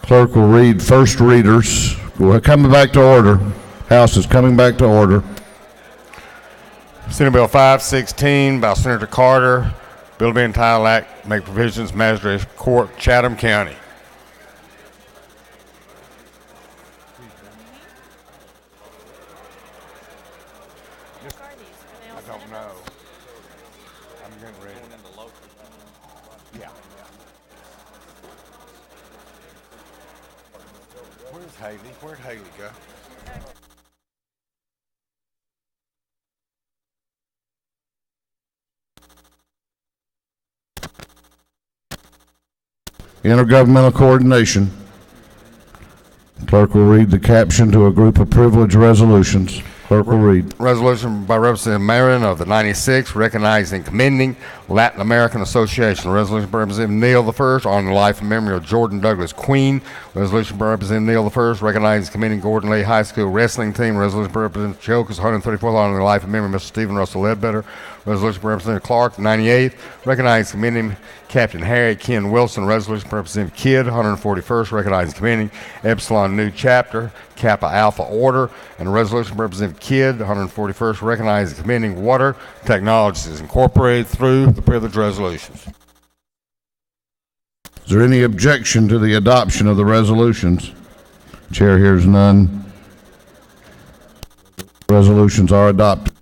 Clerk will read first readers. We're coming back to order. House is coming back to order. Senate Bill 516 by Senator Carter. Bill to be entitled Act, make provisions, Magistrates Court, Chatham County. I don't know. I'm getting ready. Yeah. Where's Haley? Where'd Haley go? Intergovernmental coordination. Clerk will read the caption to a group of privileged resolutions. Clerk will read. Resolution by Representative Marin of the 96th, recognizing and commending Latin American Association. Resolution by Representative Neal the First on the life and memory of Jordan Douglas Queen. Resolution by Representative Neal the First, recognizing and commending Gordon Lee High School wrestling team. Resolution by Representative Chilkers 134th on the life and memory of Mr. Stephen Russell Ledbetter. Resolution by Representative Clark 98th, recognizing and commending Captain Harry Ken Wilson. Resolution by Representative Kidd 141st, recognizing and commending Epsilon New Chapter Kappa Alpha Order, and a resolution by Representative Kidd 141st, recognizing and commending Water Technologies Incorporated through the privilege resolutions. Is there any objection to the adoption of the resolutions? Chair hears none. Resolutions are adopted.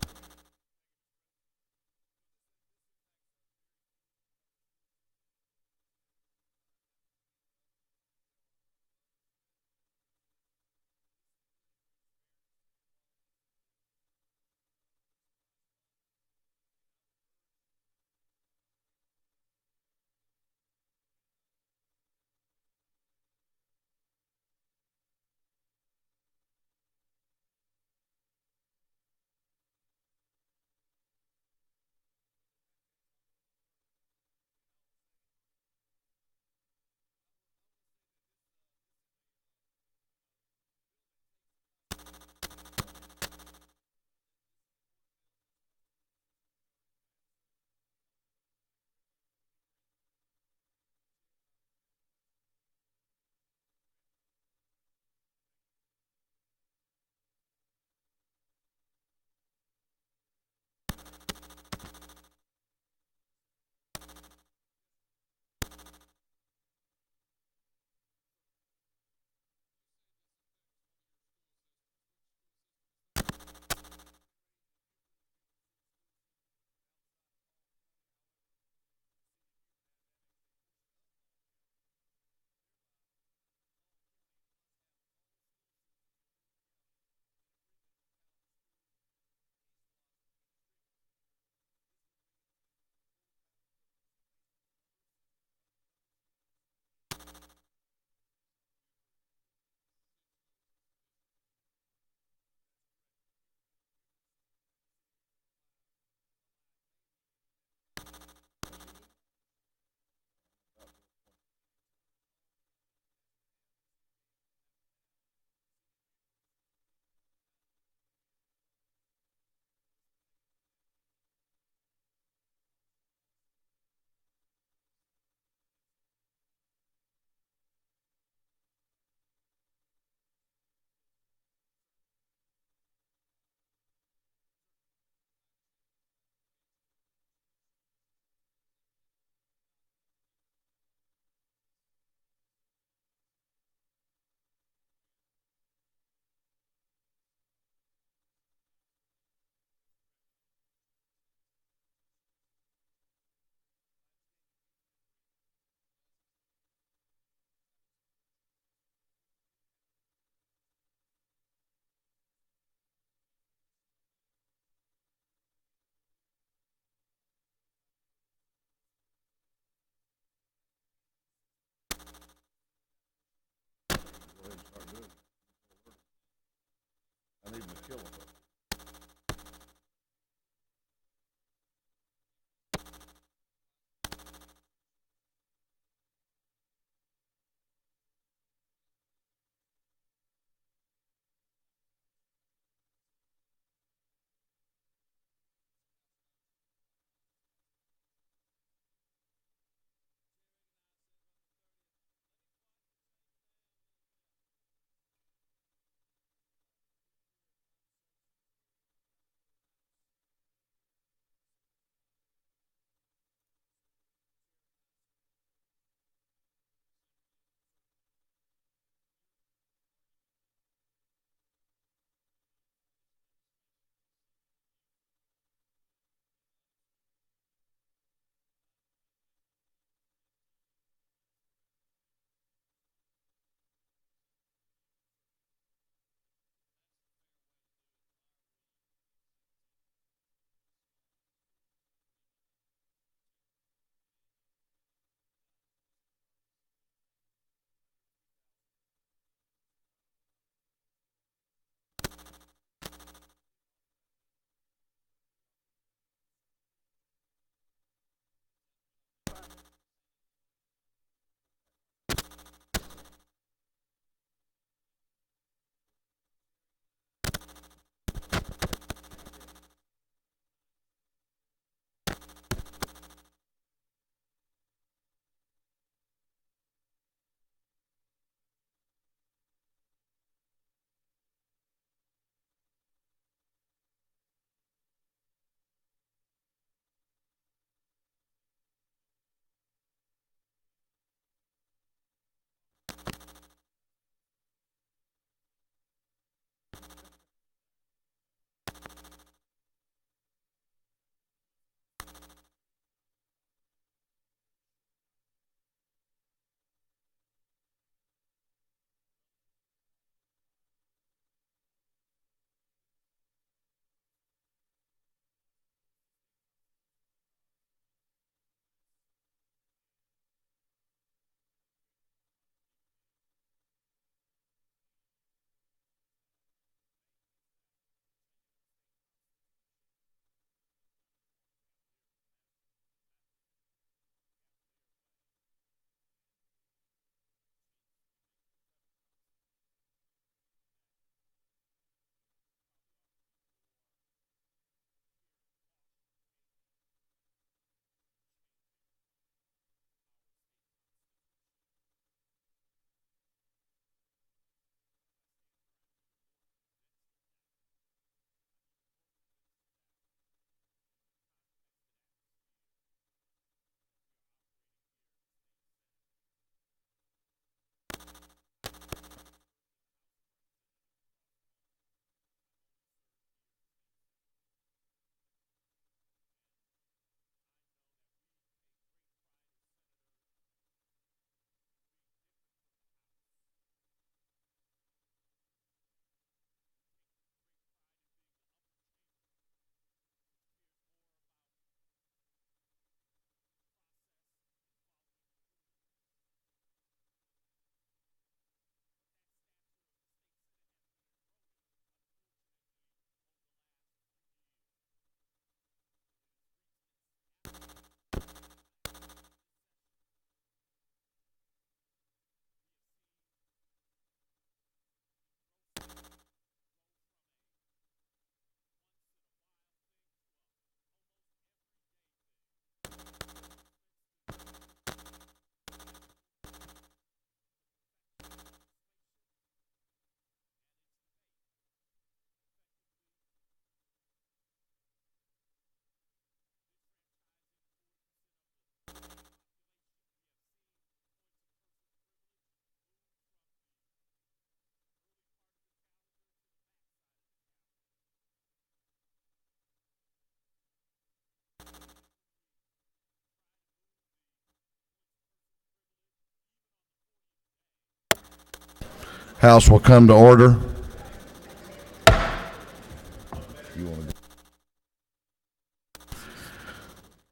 House will come to order.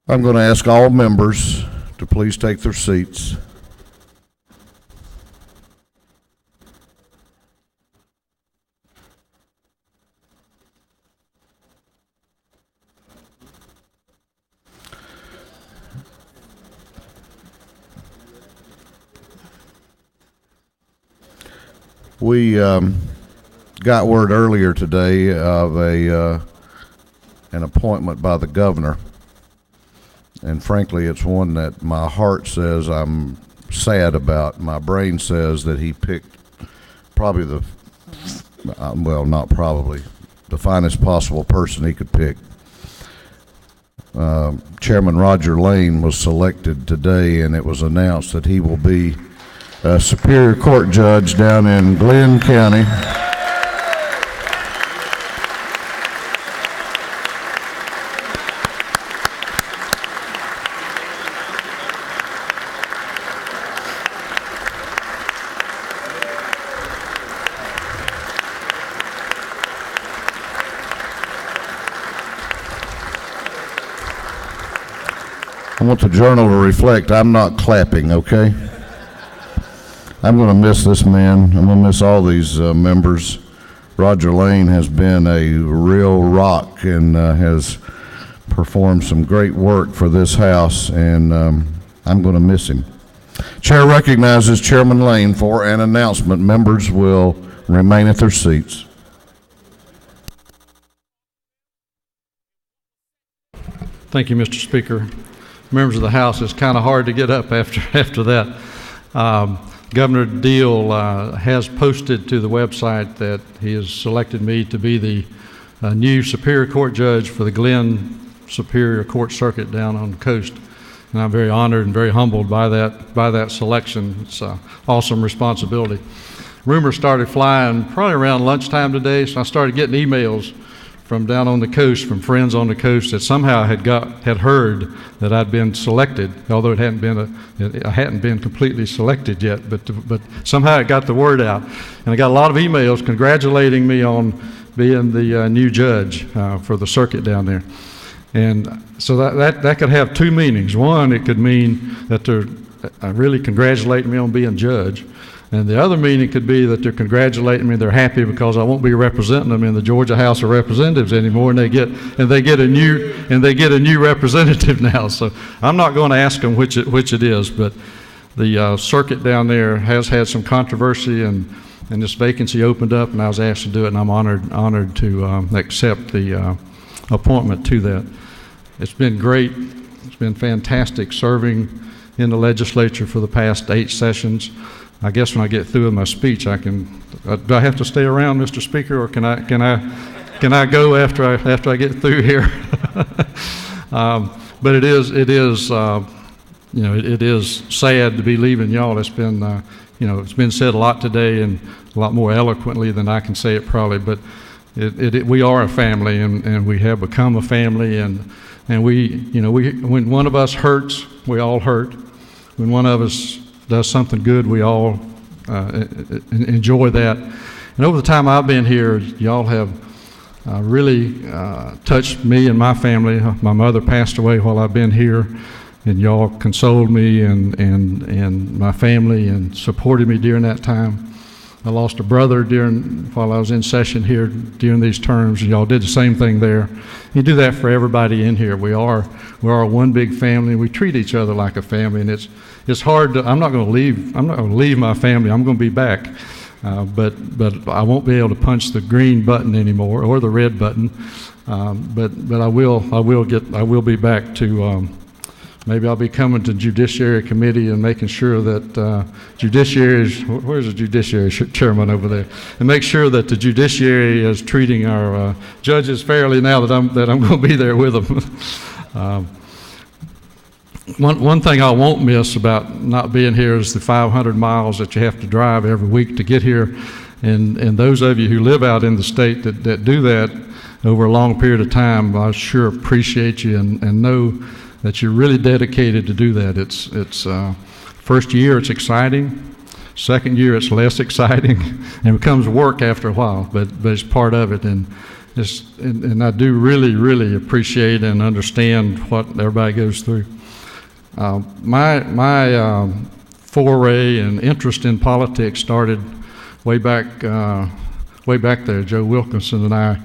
I'm going to ask all members to please take their seats. We got word earlier today of an appointment by the governor, and frankly, it's one that my heart says I'm sad about. My brain says that he picked probably well, not probably, the finest possible person he could pick. Chairman Roger Lane was selected today, and it was announced that he will be a Superior Court judge down in Glenn County. I want the journal to reflect I'm not clapping, okay? I'm going to miss this man. I'm going to miss all these members. Roger Lane has been a real rock and has performed some great work for this House, and I'm going to miss him. Chair recognizes Chairman Lane for an announcement. Members will remain at their seats. Thank you, Mr. Speaker. Members of the House, it's kind of hard to get up after that. Governor Deal has posted to the website that he has selected me to be the new Superior Court judge for the Glenn Superior Court Circuit down on the coast. And I'm very honored and very humbled by that selection. It's an awesome responsibility. Rumors started flying probably around lunchtime today, so I started getting emails from down on the coast, from friends on the coast that somehow had heard that I'd been selected, although I hadn't been completely selected yet, but somehow it got the word out. And I got a lot of emails congratulating me on being the new judge for the circuit down there. And so that could have two meanings. One, it could mean that they're really congratulating me on being judge. And the other meaning could be that they're congratulating me, they're happy because I won't be representing them in the Georgia House of Representatives anymore, and they get a new representative now. So I'm not going to ask them which it is, but the circuit down there has had some controversy, and this vacancy opened up, and I was asked to do it, and I'm honored to accept the appointment to that. It's been great. It's been fantastic serving in the legislature for the past 8 sessions. I guess when I get through with my speech, do I have to stay around, Mr. Speaker, or can I go after I get through here? But it is sad to be leaving y'all. It's been it's been said a lot today and a lot more eloquently than I can say it probably. But we are a family, and we have become a family, and we when one of us hurts, we all hurt. When one of us does something good, we all enjoy that. And over the time I've been here, y'all have really touched me and my family. My mother passed away while I've been here, and y'all consoled me and my family and supported me during that time. I lost a brother while I was in session here during these terms, and y'all did the same thing there. You do that for everybody in here. We are one big family. We treat each other like a family, and it's hard to. I'm not going to leave my family. I'm going to be back, but I won't be able to punch the green button anymore or the red button. But I will be back to. Maybe I'll be coming to Judiciary Committee and making sure that where's the Judiciary Chairman over there? And make sure that the Judiciary is treating our judges fairly now that I'm going to be there with them. One thing I won't miss about not being here is the 500 miles that you have to drive every week to get here. And those of you who live out in the state that do that over a long period of time, I sure appreciate you and know that you're really dedicated to do that. It's first year, it's exciting. Second year, it's less exciting and becomes work after a while, but it's part of it. And I do really, really appreciate and understand what everybody goes through. My foray and interest in politics started way back there. Joe Wilkinson and I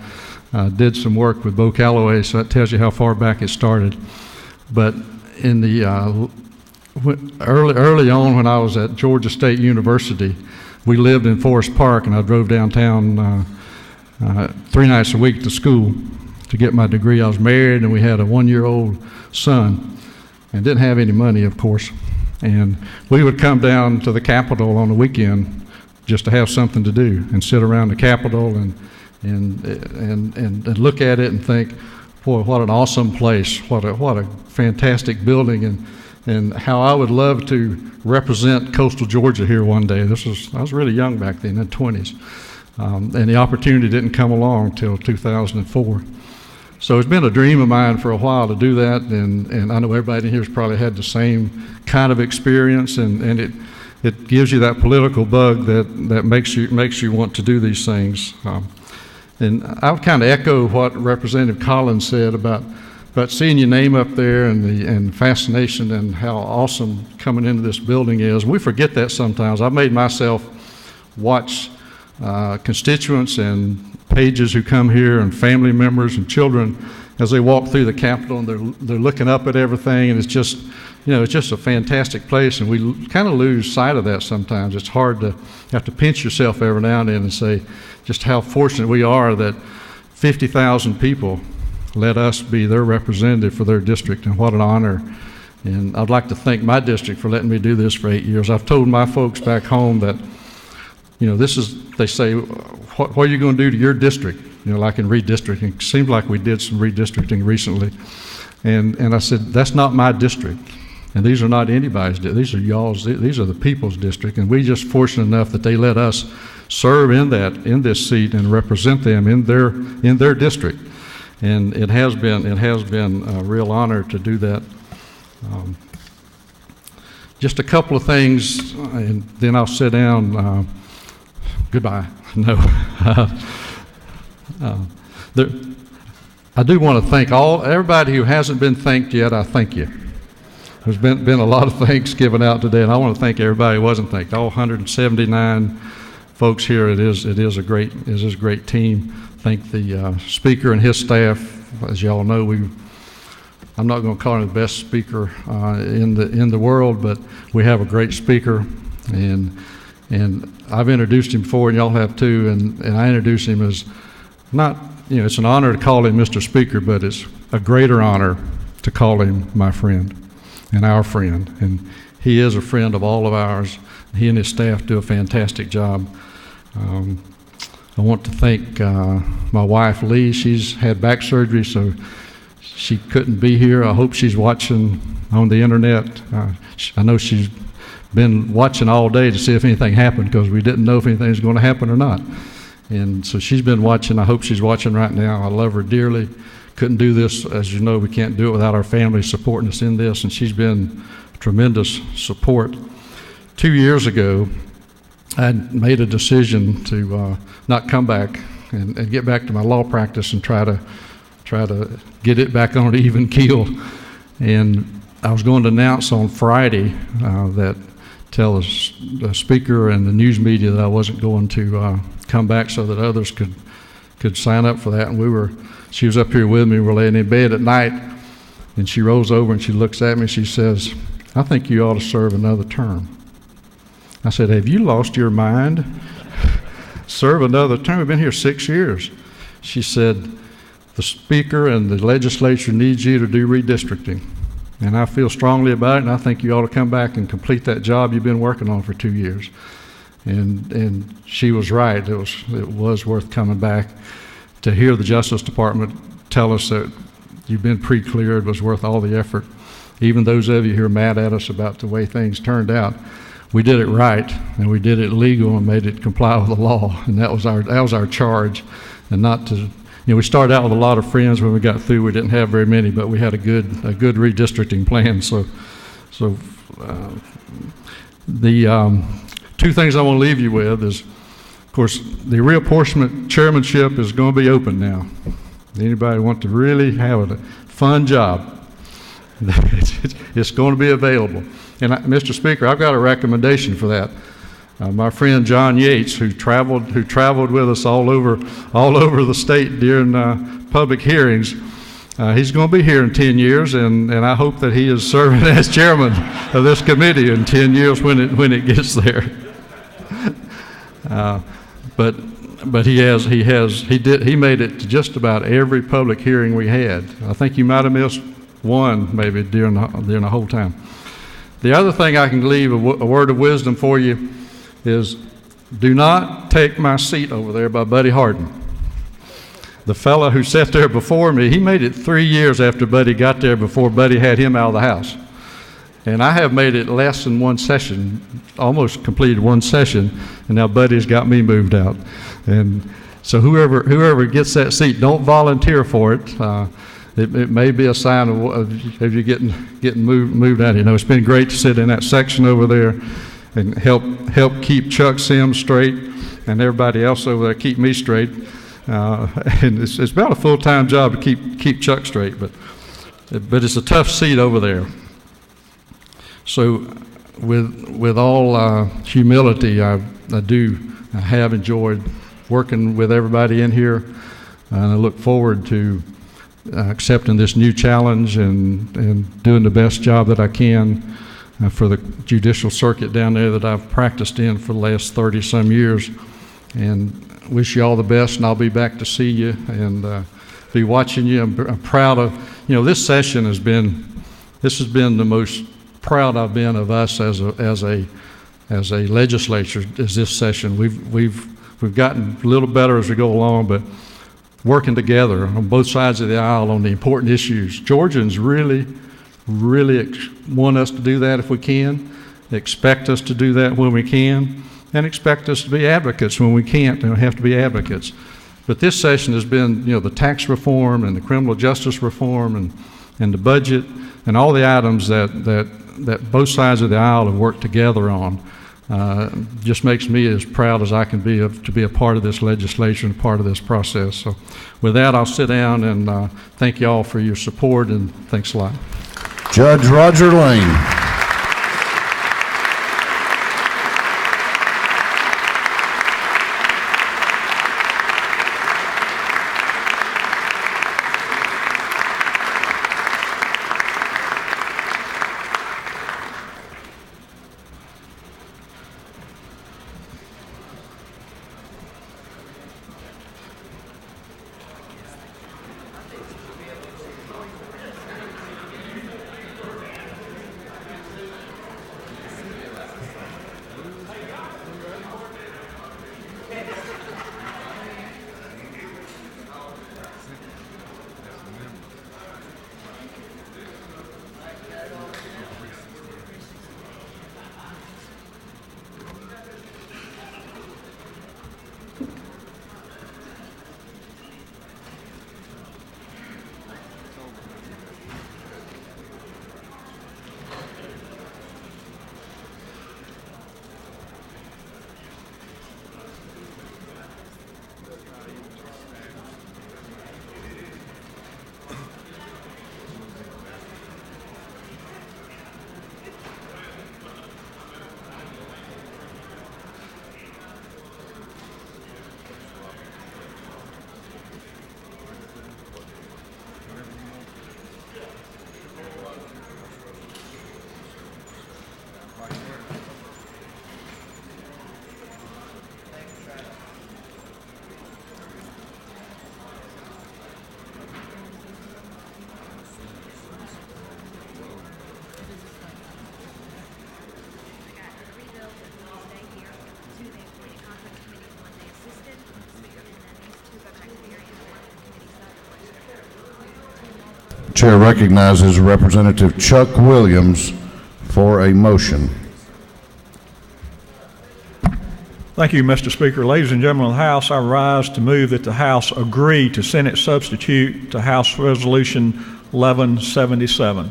did some work with Bo Calloway, so that tells you how far back it started. But in the early on, when I was at Georgia State University, we lived in Forest Park, and I drove downtown 3 nights a week to school to get my degree. I was married, and we had a 1-year-old son, and didn't have any money, of course. And we would come down to the Capitol on the weekend just to have something to do and sit around the Capitol and look at it and think, boy, what an awesome place! What a fantastic building, and how I would love to represent coastal Georgia here one day. I was really young back then, in the 20s, and the opportunity didn't come along till 2004. So it's been a dream of mine for a while to do that, and I know everybody in here has probably had the same kind of experience, and it gives you that political bug that makes you want to do these things. And I would kind of echo what Representative Collins said about seeing your name up there and fascination and how awesome coming into this building is. We forget that sometimes. I've made myself watch constituents and pages who come here and family members and children as they walk through the Capitol, and they're looking up at everything, and it's just a fantastic place, and we kind of lose sight of that sometimes. It's hard to have to pinch yourself every now and then and say just how fortunate we are that 50,000 people let us be their representative for their district, and what an honor. And I'd like to thank my district for letting me do this for 8 years. I've told my folks back home that, they say, what are you going to do to your district? Like in redistricting. It seems like we did some redistricting recently. And I said, that's not my district. And these are not anybody's district. These are y'all's, these are the people's district. And we just fortunate enough that they let us serve in this seat and represent them in their district. And it has been a real honor to do that. Just a couple of things, and then I'll sit down. Goodbye. No. I do want to thank everybody who hasn't been thanked yet. I thank you. There's been a lot of thanks given out today, and I want to thank everybody who wasn't thanked. All 179 folks here. It is a great team. Thank the speaker and his staff. As y'all know, I'm not going to call him the best speaker in the world, but we have a great speaker, and I've introduced him before, and y'all have too. And I introduced him as not, it's an honor to call him Mr. Speaker, but it's a greater honor to call him my friend and our friend. And he is a friend of all of ours. He and his staff do a fantastic job. I want to thank my wife, Lee. She's had back surgery, so she couldn't be here. I hope she's watching on the internet. I know she's been watching all day to see if anything happened, because we didn't know if anything was going to happen or not. And so she's been watching. I hope she's watching right now. I love her dearly. Couldn't do this, as you know, we can't do it without our family supporting us in this, and she's been tremendous support. 2 years ago, I made a decision to not come back and get back to my law practice and try to get it back on an even keel. And I was going to announce on Friday tell the speaker and the news media that I wasn't going to come back, so that others could sign up for that. And she was up here with me. We're laying in bed at night, and she rolls over and she looks at me. She says, "I think you ought to serve another term." I said, "Have you lost your mind? Serve another term? We've been here 6 years." She said, "The speaker and the legislature needs you to do redistricting. And I feel strongly about it, and I think you ought to come back and complete that job you've been working on for 2 years." And she was right. It was worth coming back. To hear the Justice Department tell us that you've been pre-cleared was worth all the effort. Even those of you who are mad at us about the way things turned out, we did it right, and we did it legal and made it comply with the law, and that was our charge. And not to, we started out with a lot of friends. When we got through, we didn't have very many, but we had a good redistricting plan. So the two things I want to leave you with is, of course, the reapportionment chairmanship is going to be open now. Anybody want to really have a fun job? It's going to be available. And Mr. Speaker, I've got a recommendation for that. My friend John Yates, who traveled with us all over the state during public hearings, he's going to be here in 10 years, and I hope that he is serving as chairman of this committee in 10 years when it gets there. But he made it to just about every public hearing we had. I think you might have missed one maybe during the whole time. The other thing I can leave a word of wisdom for you is, do not take my seat over there by Buddy Harden. The fellow who sat there before me, he made it 3 years after Buddy got there before Buddy had him out of the house. And I have made it less than one session, almost completed one session, and now Buddy's got me moved out. And so whoever gets that seat, don't volunteer for it. It may be a sign of you getting moved out. You know, it's been great to sit in that section over there and help keep Chuck Sims straight, and everybody else over there keep me straight. And it's about a full-time job to keep Chuck straight, but it's a tough seat over there. So with all humility, I have enjoyed working with everybody in here, and I look forward to accepting this new challenge and doing the best job that I can for the judicial circuit down there that I've practiced in for the last 30-some years. And wish you all the best, and I'll be back to see you and be watching you. I'm proud of, this session has been the most proud I've been of us as a legislature is this session. We've gotten a little better as we go along, but working together on both sides of the aisle on the important issues. Georgians really want us to do that if we can, expect us to do that when we can, and expect us to be advocates when we can't and have to be advocates. But this session has been, the tax reform and the criminal justice reform and the budget and all the items that both sides of the aisle have worked together on. Just makes me as proud as I can be to be a part of this legislation, part of this process. So with that, I'll sit down and thank you all for your support, and thanks a lot. Judge Roger Lane. Chair recognizes Representative Chuck Williams for a motion. Thank you, Mr. Speaker. Ladies and gentlemen of the House, I rise to move that the House agree to Senate substitute to House Resolution 1177.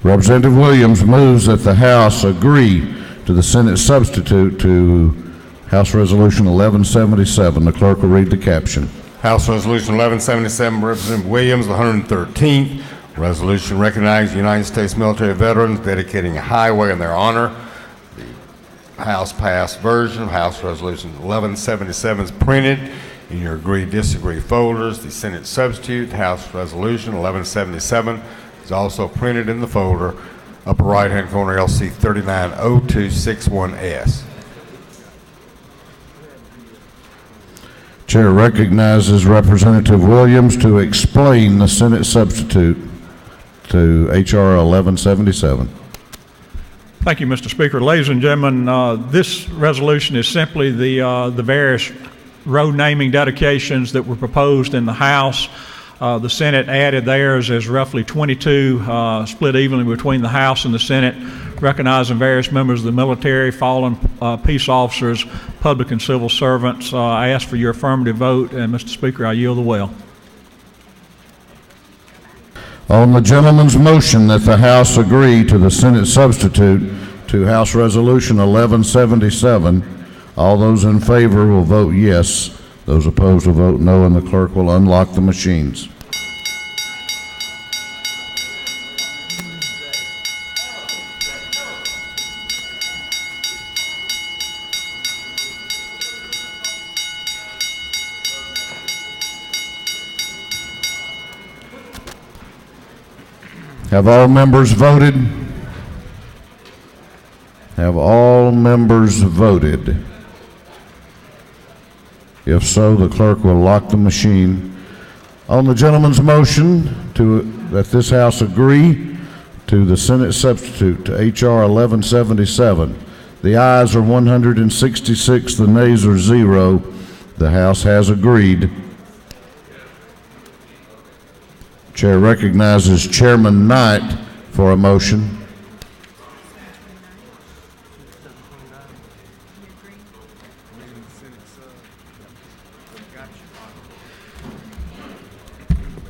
Representative Williams moves that the House agree to the Senate substitute to House Resolution 1177. The clerk will read the caption. House Resolution 1177, Representative Williams, the 113th. Resolution recognizing United States military veterans dedicating a highway in their honor. The House passed version of House Resolution 1177 is printed in your agree-disagree folders. The Senate substitute, House Resolution 1177, is also printed in the folder, upper right-hand corner, LC 390261S. Chair recognizes Representative Williams to explain the Senate substitute to H.R. 1177. Thank you, Mr. Speaker. Ladies and gentlemen, this resolution is simply the various road naming dedications that were proposed in the House. The Senate added theirs as roughly 22, split evenly between the House and the Senate, recognizing various members of the military, fallen peace officers, public and civil servants. I ask for your affirmative vote, and Mr. Speaker, I yield the well. On the gentleman's motion that the House agree to the Senate substitute to House Resolution 1177, all those in favor will vote yes. Those opposed will vote no, and the clerk will unlock the machines. Have all members voted? Have all members voted? If so, the clerk will lock the machine. On the gentleman's motion that this House agree to the Senate substitute to H.R. 1177, the ayes are 166, the nays are 0. The House has agreed. Chair recognizes Chairman Knight for a motion.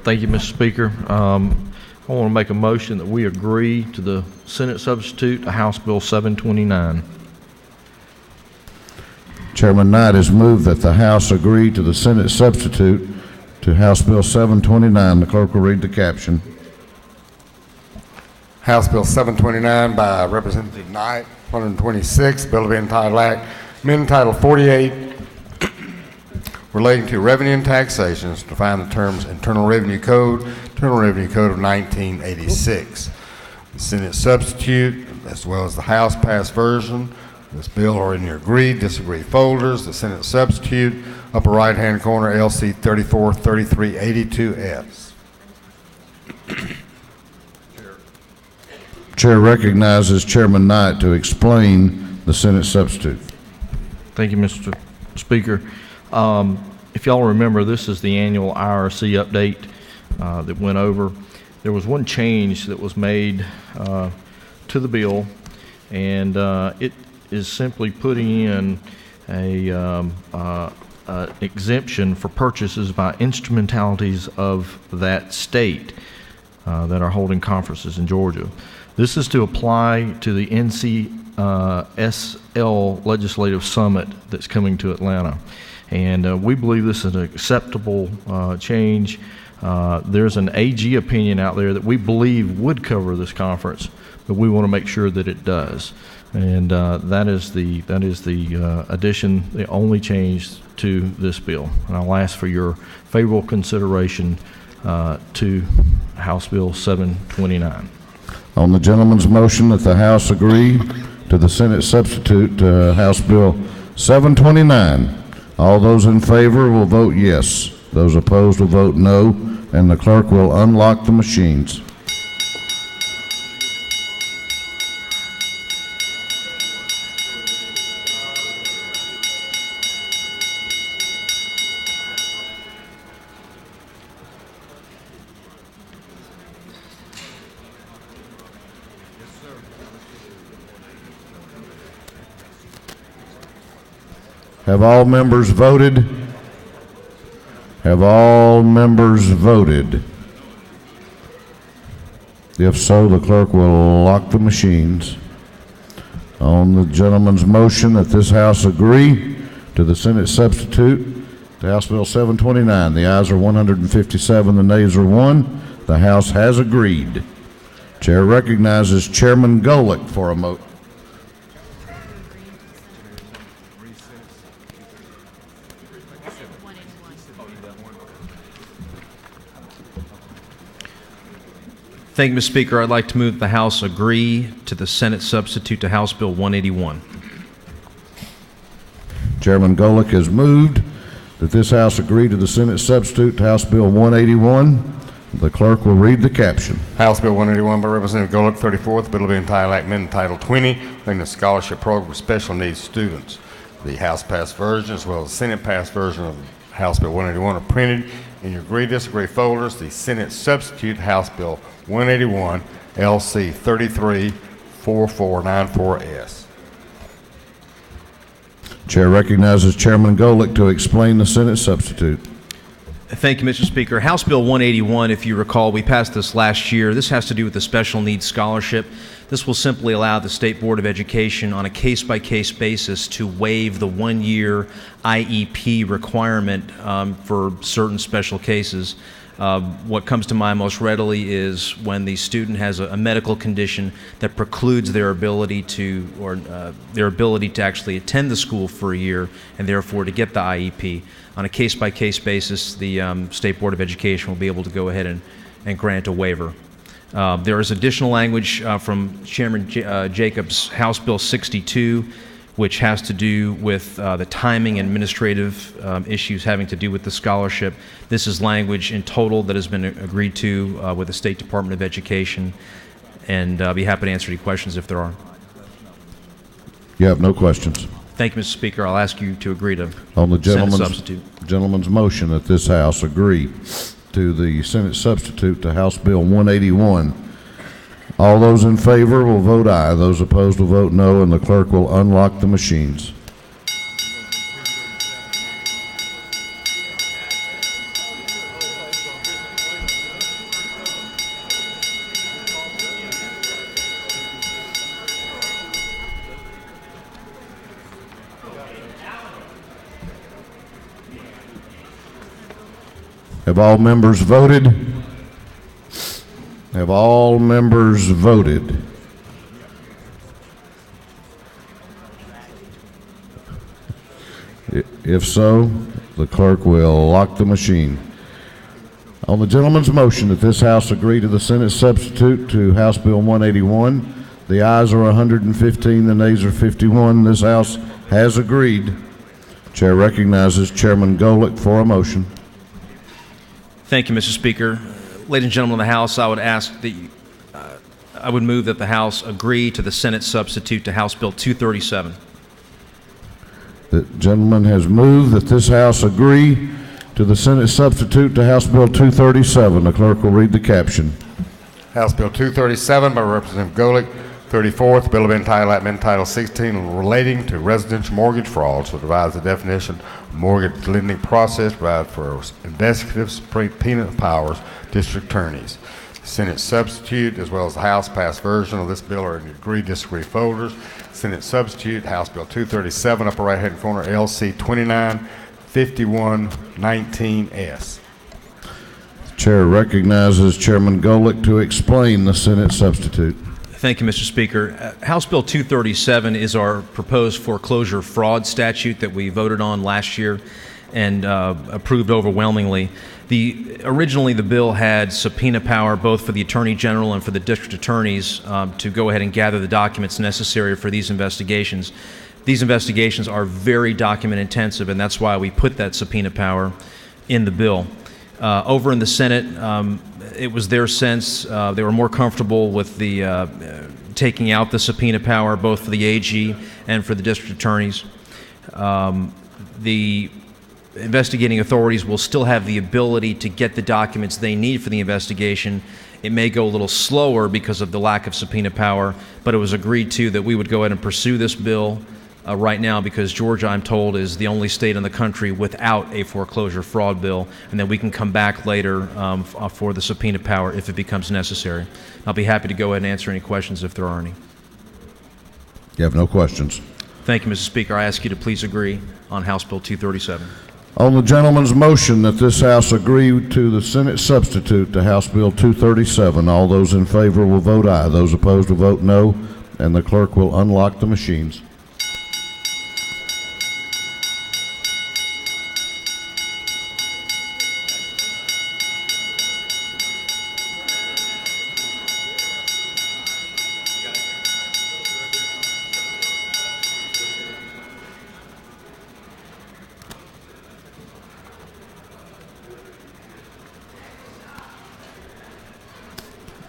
Thank you, Mr. Speaker. I want to make a motion that we agree to the Senate substitute to House Bill 729. Chairman Knight has moved that the House agree to the Senate substitute to House Bill 729. The clerk will read the caption. House Bill 729 by Representative Knight, 126, bill to be entitled Act, amending Title 48 relating to revenue and taxations, to define the terms Internal Revenue Code of 1986. The Senate substitute, as well as the House passed version, this bill are in your agree, disagree folders. The Senate substitute, upper right-hand corner, LC 343382S. Chair recognizes Chairman Knight to explain the Senate substitute. Thank you, Mr. Speaker. If y'all remember, this is the annual IRC update that went over. There was one change that was made to the bill, and it is simply putting in a exemption for purchases by instrumentalities of that state that are holding conferences in Georgia. This is to apply to the NCSL Legislative Summit that's coming to Atlanta. And we believe this is an acceptable change. There's an AG opinion out there that we believe would cover this conference, but we want to make sure that it does. And that is the addition, the only change to this bill. And I'll ask for your favorable consideration to House Bill 729. On the gentleman's motion that the House agree to the Senate substitute to House Bill 729, all those in favor will vote yes. Those opposed will vote no, and the clerk will unlock the machines. Have all members voted? Have all members voted? If so, the clerk will lock the machines. On the gentleman's motion that this House agree to the Senate substitute to House Bill 729, the ayes are 157, the nays are 1. The House has agreed. Chair recognizes Chairman Golick for a motion. Thank you, Mr. Speaker. I'd like to move that the House agree to the Senate substitute to House Bill 181. Chairman Golick has moved that this House agree to the Senate substitute to House Bill 181. The clerk will read the caption. House Bill 181 by Representative Golick, 34th, bill to be entitled Act amending Title 20, relating to scholarship program for special needs students. The House passed version as well as the Senate passed version of House Bill 181 are printed in your agree-disagree folders. The Senate substitute House Bill 181, LC 334494S. Chair recognizes Chairman Golick to explain the Senate substitute. Thank you, Mr. Speaker. House Bill 181, if you recall, we passed this last year. This has to do with the special needs scholarship. This will simply allow the State Board of Education on a case-by-case basis to waive the one-year IEP requirement for certain special cases. What comes to mind most readily is when the student has a medical condition that precludes their ability to, actually attend the school for a year and therefore to get the IEP. On a case-by-case basis, the State Board of Education will be able to go ahead and grant a waiver. There is additional language from Chairman Jacobs' House Bill 62, which has to do with the timing and administrative issues having to do with the scholarship. This is language in total that has been agreed to with the State Department of Education, and I'll be happy to answer any questions if there are. You have no questions. Thank you, Mr. Speaker. I'll ask you to agree to On the Senate substitute. gentleman's motion that this House agree to the Senate substitute to House Bill 181. All those in favor will vote aye. Those opposed will vote no, and the clerk will unlock the machines. Have all members voted? Have all members voted? If so, the clerk will lock the machine. On the gentleman's motion that this House agree to the Senate substitute to House Bill 181, the ayes are 115, the nays are 51. This House has agreed. Chair recognizes Chairman Golick for a motion. Thank you, Mr. Speaker. Ladies and gentlemen of the House, I would ask that I would move that the House agree to the Senate substitute to House Bill 237. The gentleman has moved that this House agree to the Senate substitute to House Bill 237. The clerk will read the caption. House Bill 237 by Representative Golick, 34th, bill to be entitled Act amending Title 16 relating to residential mortgage fraud, so provides the definition of mortgage lending process, provides for investigative subpoena powers, district attorneys. Senate substitute as well as the House passed version of this bill are in agree-disagree folders. Senate substitute, House Bill 237, upper right-hand corner, LC 295119S. Chair recognizes Chairman Golick to explain the Senate substitute. Thank you, Mr. Speaker. House Bill 237 is our proposed foreclosure fraud statute that we voted on last year and approved overwhelmingly. Originally, the bill had subpoena power both for the Attorney General and for the district attorneys to go ahead and gather the documents necessary for these investigations. These investigations are very document intensive, and that's why we put that subpoena power in the bill. Over in the Senate, it was their sense they were more comfortable with the taking out the subpoena power both for the AG and for the district attorneys. The investigating authorities will still have the ability to get the documents they need for the investigation. It may go a little slower because of the lack of subpoena power, but it was agreed to that we would go ahead and pursue this bill right now because Georgia, I'm told, is the only state in the country without a foreclosure fraud bill, and then we can come back later for the subpoena power if it becomes necessary. I'll be happy to go ahead and answer any questions if there are any. You have no questions. Thank you, Mr. Speaker. I ask you to please agree on House Bill 237. On the gentleman's motion that this House agree to the Senate substitute to House Bill 237, all those in favor will vote aye. Those opposed will vote no, and the clerk will unlock the machines.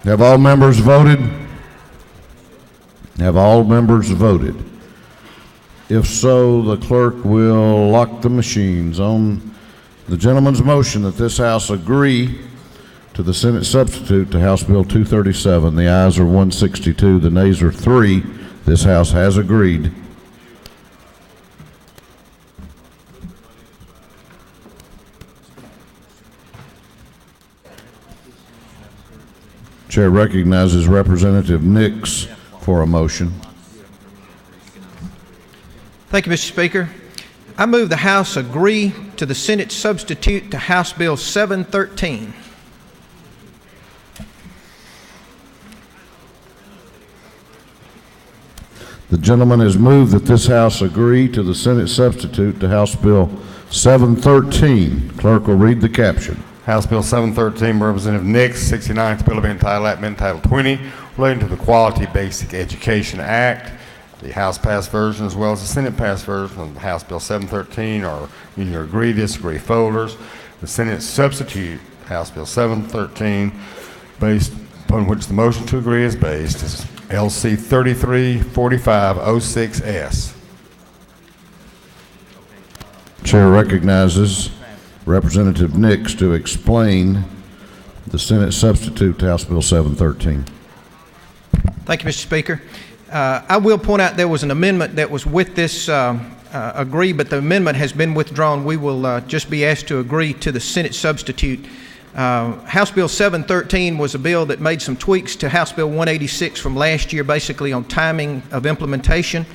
Have all members voted? Have all members voted? If so, the clerk will lock the machines. On the gentleman's motion that this House agree to the Senate substitute to House Bill 237, the ayes are 162, the nays are 3. This House has agreed. Chair recognizes Representative Nix for a motion. Thank you, Mr. Speaker. I move the House agree to the Senate substitute to House Bill 713. The gentleman has moved that this House agree to the Senate substitute to House Bill 713. Clerk will read the caption. House Bill 713, Representative Nix, 69th Bill of Entitled Act, Title 20, relating to the Quality Basic Education Act. The House passed version as well as the Senate passed version of House Bill 713 are in your agree, disagree folders. The Senate substitute House Bill 713, based upon which the motion to agree is based, is LC 334506S. Chair recognizes Representative Nix to explain the Senate substitute to House Bill 713. Thank you, Mr. Speaker. I will point out there was an amendment that was with this agree, but the amendment has been withdrawn. We will just be asked to agree to the Senate substitute. House Bill 713 was a bill that made some tweaks to House Bill 186 from last year, basically on timing of implementation.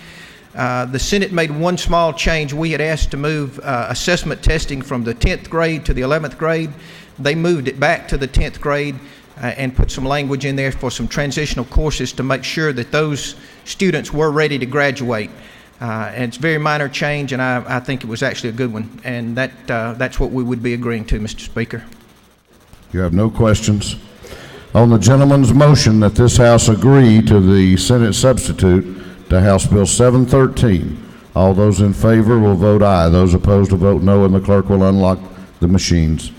The Senate made one small change. We had asked to move assessment testing from the 10th grade to the 11th grade. They moved it back to the 10th grade and put some language in there for some transitional courses to make sure that those students were ready to graduate. And it's a very minor change, and I think it was actually a good one. And that's what we would be agreeing to, Mr. Speaker. You have no questions. On the gentleman's motion that this House agree to the Senate substitute to House Bill 713, all those in favor will vote aye. Those opposed will vote no, and the clerk will unlock the machines.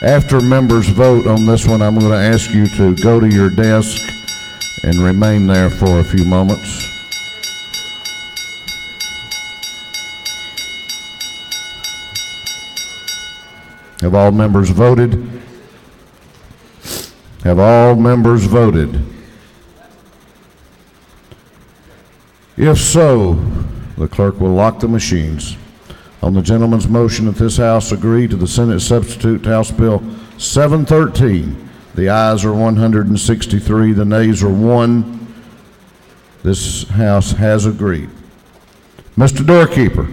After members vote on this one, I'm going to ask you to go to your desk and remain there for a few moments. Have all members voted? Have all members voted? If so, the clerk will lock the machines. On the gentleman's motion that this House agree to the Senate substitute to House Bill 713, the ayes are 163, the nays are 1. This House has agreed. Mr. Doorkeeper.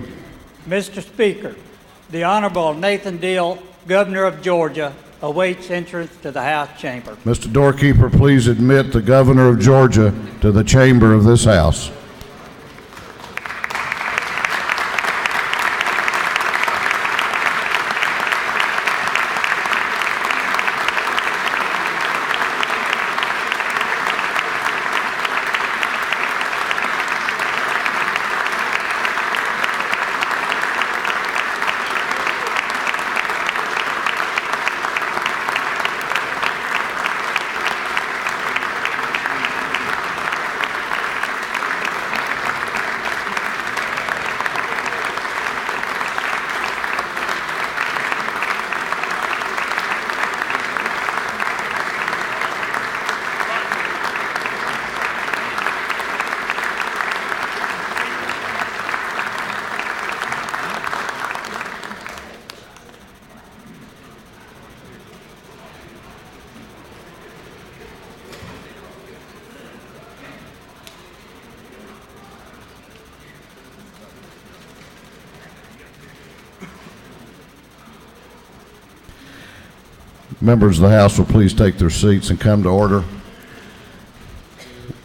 Mr. Speaker, the Honorable Nathan Deal, Governor of Georgia, awaits entrance to the House chamber. Mr. Doorkeeper, please admit the Governor of Georgia to the chamber of this House. Members of the House will please take their seats and come to order.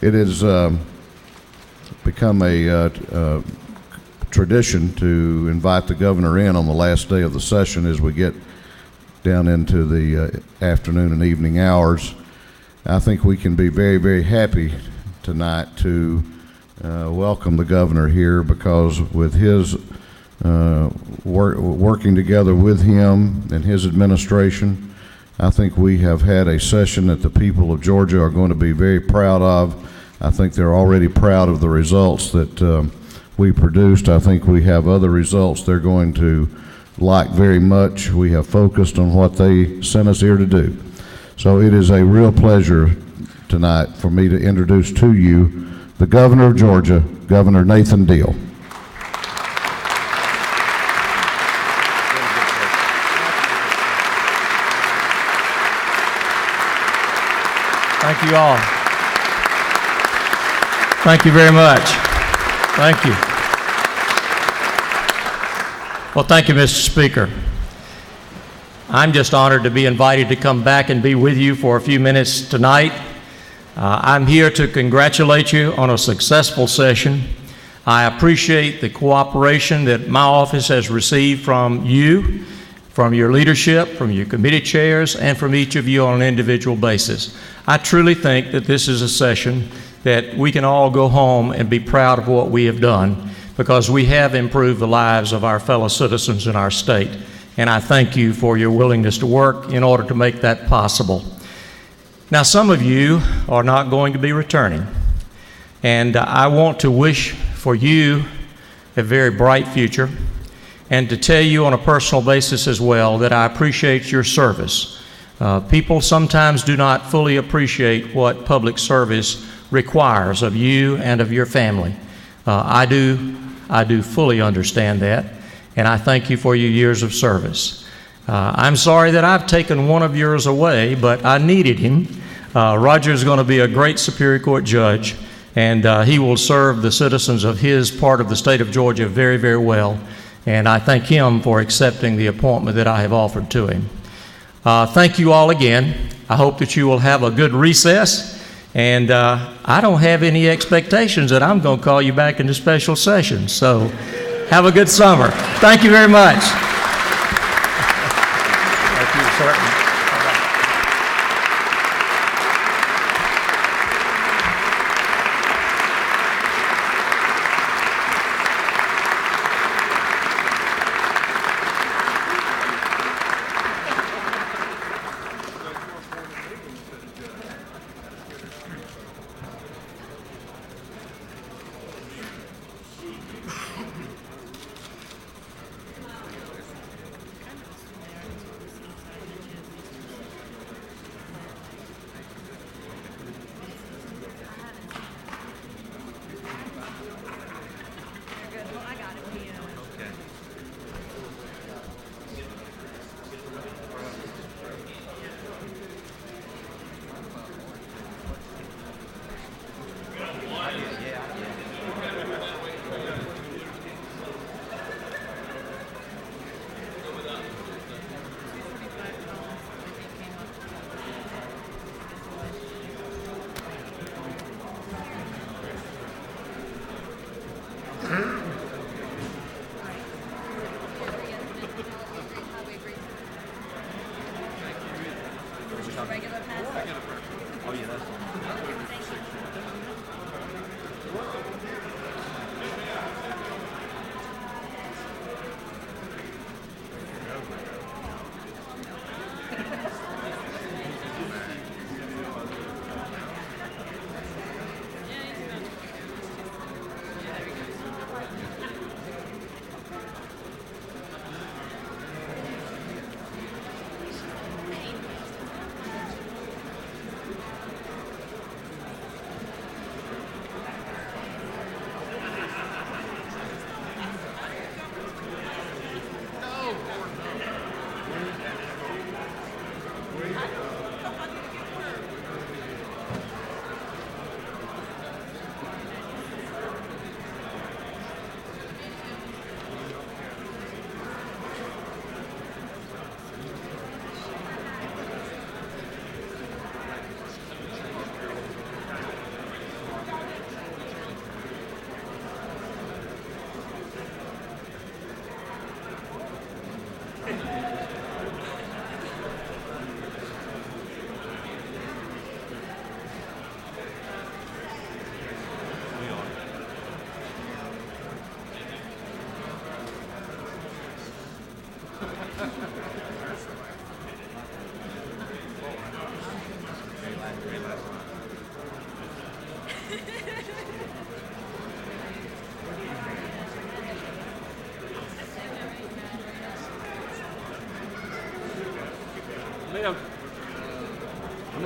It has become a tradition to invite the governor in on the last day of the session as we get down into the afternoon and evening hours. I think we can be very, very happy tonight to welcome the governor here, because with his working together with him and his administration, I think we have had a session that the people of Georgia are going to be very proud of. I think they're already proud of the results that we produced. I think we have other results they're going to like very much. We have focused on what they sent us here to do. So it is a real pleasure tonight for me to introduce to you the Governor of Georgia, Governor Nathan Deal. Thank you all. Thank you very much. Thank you. Well, thank you, Mr. Speaker. I'm just honored to be invited to come back and be with you for a few minutes tonight. I'm here to congratulate you on a successful session. I appreciate the cooperation that my office has received from you, from your leadership, from your committee chairs, and from each of you on an individual basis. I truly think that this is a session that we can all go home and be proud of what we have done, because we have improved the lives of our fellow citizens in our state. And I thank you for your willingness to work in order to make that possible. Now, some of you are not going to be returning, and I want to wish for you a very bright future, and to tell you on a personal basis as well that I appreciate your service. People sometimes do not fully appreciate what public service requires of you and of your family. I do fully understand that, and I thank you for your years of service. I'm sorry that I've taken one of yours away, but I needed him. Roger is going to be a great Superior Court judge, and he will serve the citizens of his part of the state of Georgia very, very well. And I thank him for accepting the appointment that I have offered to him. Thank you all again. I hope that you will have a good recess. And I don't have any expectations that I'm going to call you back into special session. So have a good summer. Thank you very much. Thank you, sir.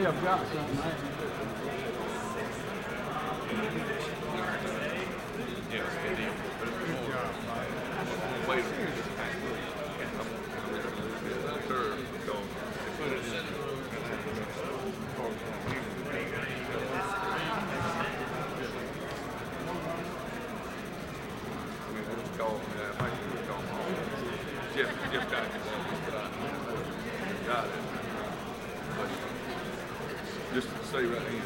I've got something. Jeff got it. Got it. Just stay right here.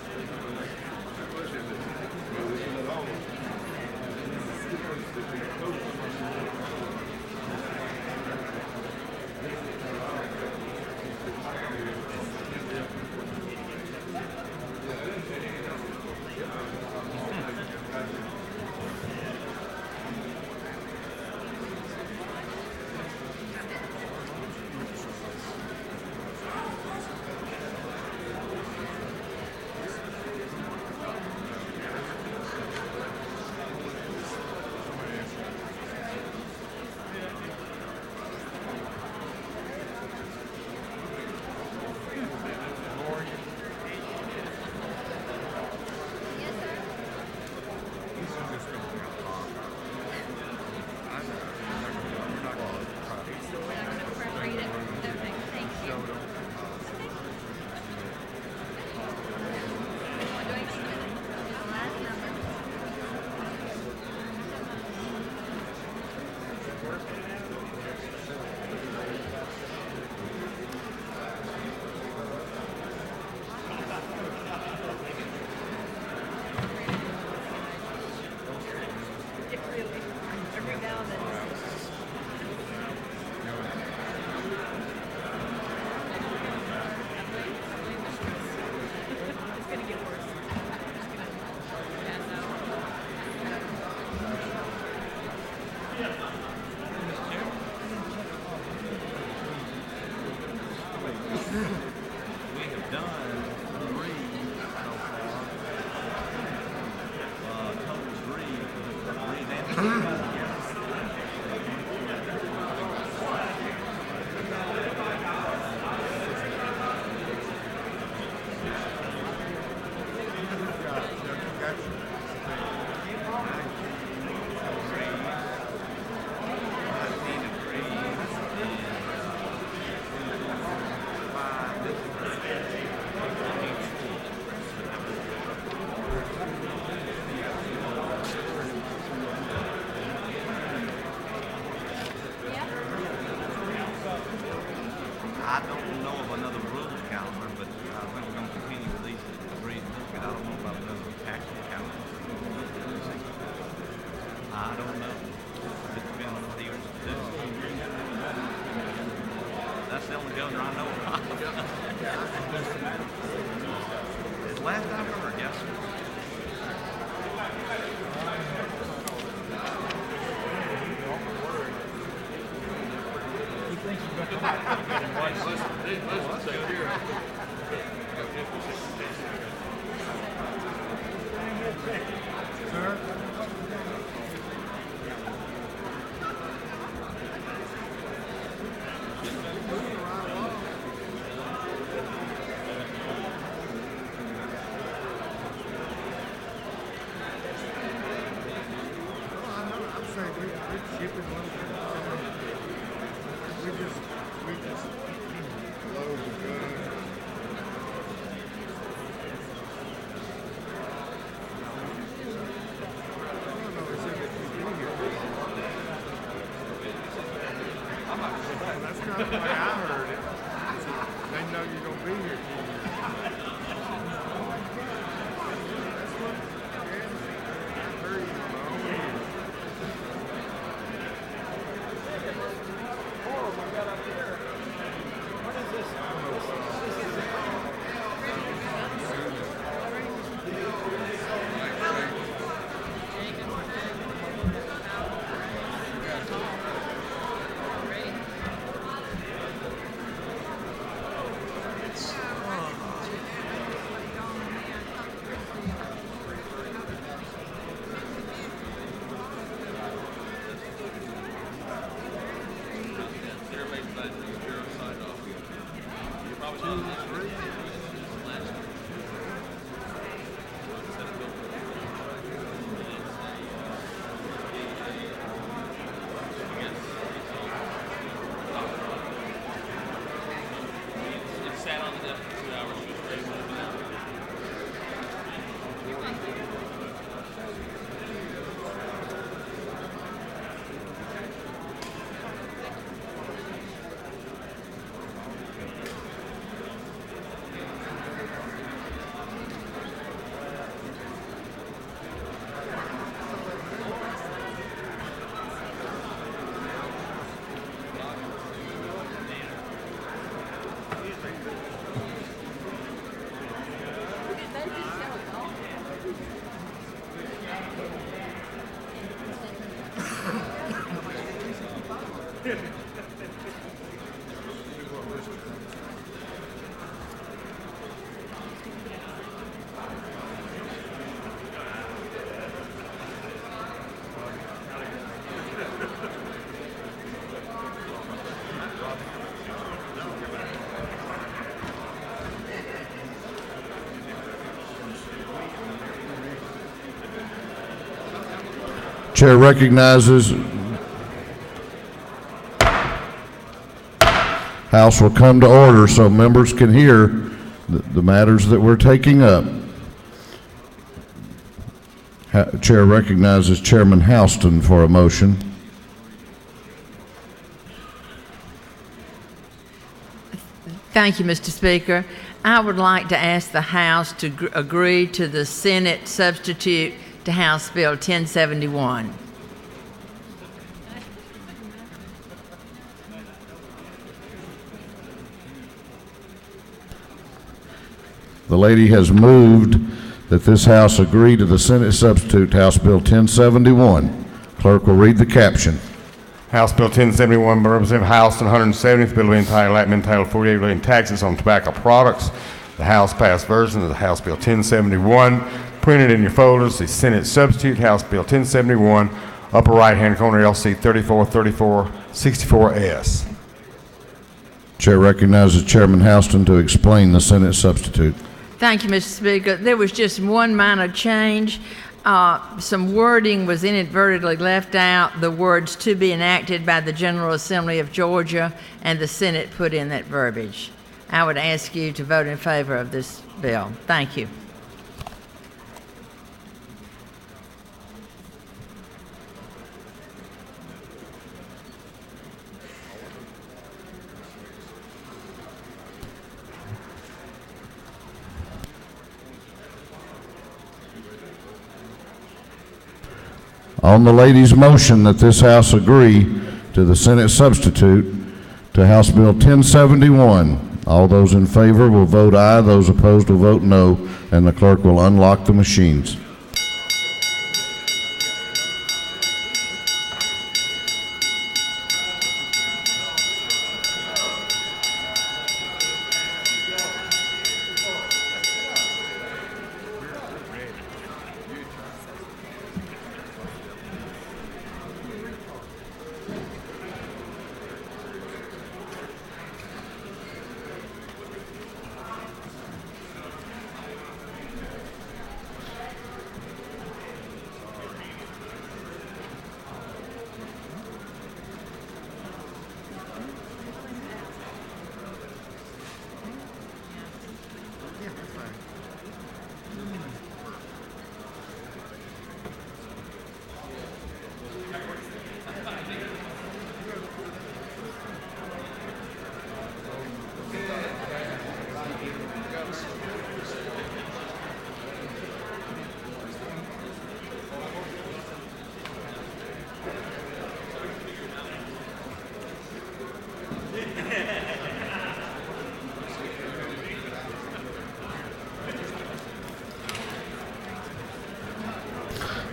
I don't know of another rules calendar, but I think we're going to continue with these degrees. I don't know about another taxable calendar. I don't know. It depends on what he wants to do. That's the only governor I know of. Last I heard, yes, sir. Let's take care of it. Sir? That's not the way I heard it. They know you're going to be here. That's what I heard you in my own ears. Oh my God, up here. What is this? Chair recognizes. House will come to order so members can hear the matters that we're taking up. Chair recognizes Chairman Houston for a motion. Thank you, Mr. Speaker. I would like to ask the House to agree to the Senate substitute to House Bill 1071. The lady has moved that this House agree to the Senate substitute to House Bill 1071. Clerk will read the caption. House Bill 1071 by Representative Houston, 170th bill entitled Act entitled 48 relating taxes on tobacco products. The House passed version of the House Bill 1071. Printed in your folders, the Senate substitute House Bill 1071, upper right-hand corner, LC 343464S. Chair recognizes Chairman Houston to explain the Senate substitute. Thank you, Mr. Speaker. There was just one minor change. Some wording was inadvertently left out, the words "to be enacted by the General Assembly of Georgia," and the Senate put in that verbiage. I would ask you to vote in favor of this bill. Thank you. On the lady's motion that this House agree to the Senate substitute to House Bill 1071, all those in favor will vote aye, those opposed will vote no, and the clerk will unlock the machines.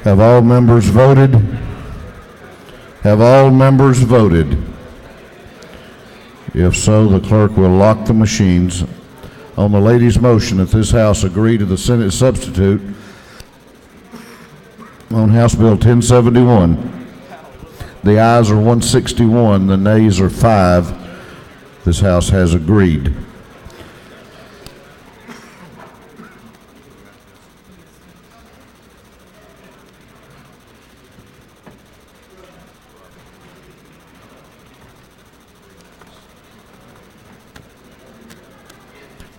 Have all members voted? Have all members voted? If so, the clerk will lock the machines. On the lady's motion that this House agree to the Senate substitute on House Bill 1071, the ayes are 161, the nays are 5. This House has agreed.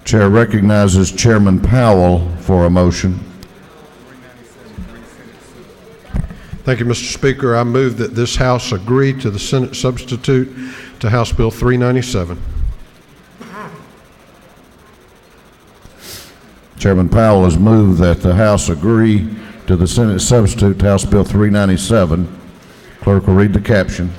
Chair recognizes Chairman Powell for a motion. Thank you, Mr. Speaker. I move that this House agree to the Senate substitute to House Bill 397. Chairman Powell has moved that the House agree to the Senate substitute to House Bill 397. Clerk will read the caption.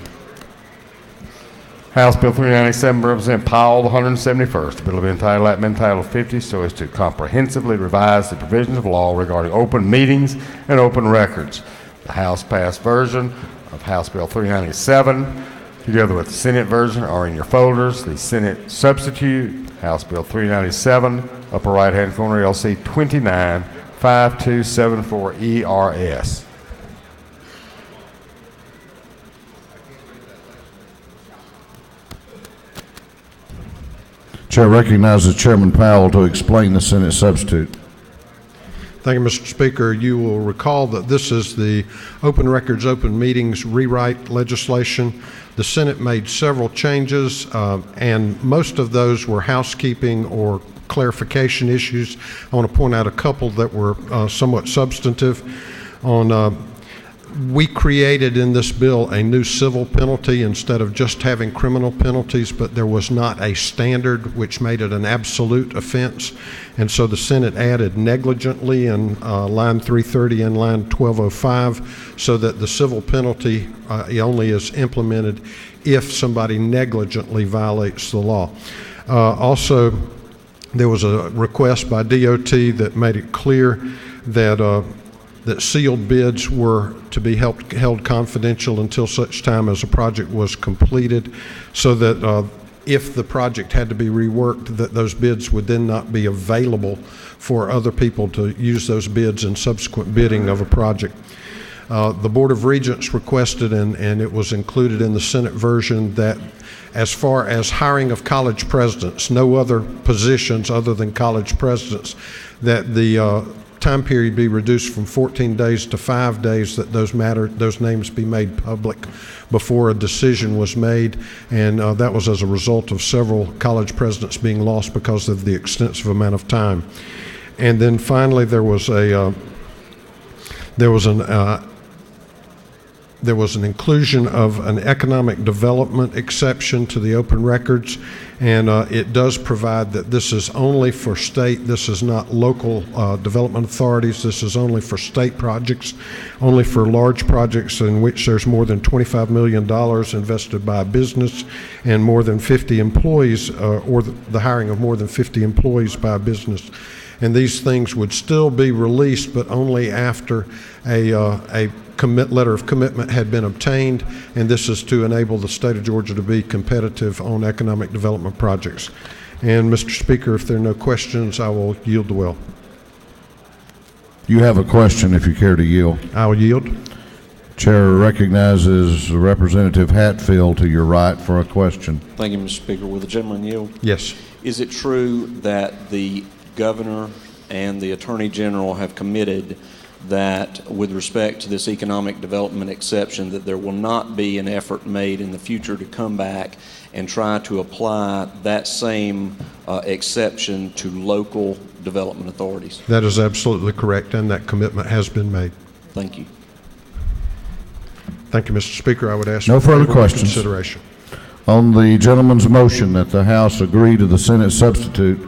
House Bill 397 by Representative Powell, the 171st. The bill will be entitled Act entitled 50 so as to comprehensively revise the provisions of law regarding open meetings and open records. The House passed version of House Bill 397. together with the Senate version, are in your folders. The Senate substitute, House Bill 397, upper right-hand corner, LC 295274 ERS. Chair recognizes Chairman Powell to explain the Senate substitute. Thank you, Mr. Speaker. You will recall that this is the Open Records, Open Meetings rewrite legislation. The Senate made several changes, and most of those were housekeeping or clarification issues. I want to point out a couple that were somewhat substantive. We created in this bill a new civil penalty instead of just having criminal penalties, but there was not a standard which made it an absolute offense. And so the Senate added negligently in line 330 and line 1205 so that the civil penalty only is implemented if somebody negligently violates the law. Also, there was a request by DOT that made it clear that that sealed bids were to be held confidential until such time as a project was completed, so that if the project had to be reworked, that those bids would then not be available for other people to use those bids in subsequent bidding of a project. The Board of Regents requested, and it was included in the Senate version, that as far as hiring of college presidents, no other positions other than college presidents, that the time period be reduced from 14 days to 5 days, that those names be made public before a decision was made, and that was as a result of several college presidents being lost because of the extensive amount of time. And then finally, there was an inclusion of an economic development exception to the open records, and it does provide that this is only for state, this is not local development authorities, this is only for state projects, only for large projects in which there's more than $25 million invested by a business and more than 50 employees, or the hiring of more than 50 employees by a business. And these things would still be released, but only after a letter of commitment had been obtained, and this is to enable the state of Georgia to be competitive on economic development projects. And Mr. Speaker, if there are no questions, I will yield the will. You have a question if you care to yield. I will yield. Chair recognizes Representative Hatfield to your right for a question. Thank you, Mr. Speaker. Will the gentleman yield? Yes. Is it true that the Governor and the Attorney General have committed that with respect to this economic development exception, that there will not be an effort made in the future to come back and try to apply that same exception to local development authorities? That is absolutely correct, and that commitment has been made. Thank you. Thank you, Mr. Speaker. I would ask no for further favorable questions. Consideration. On the gentleman's motion that the House agree to the Senate substitute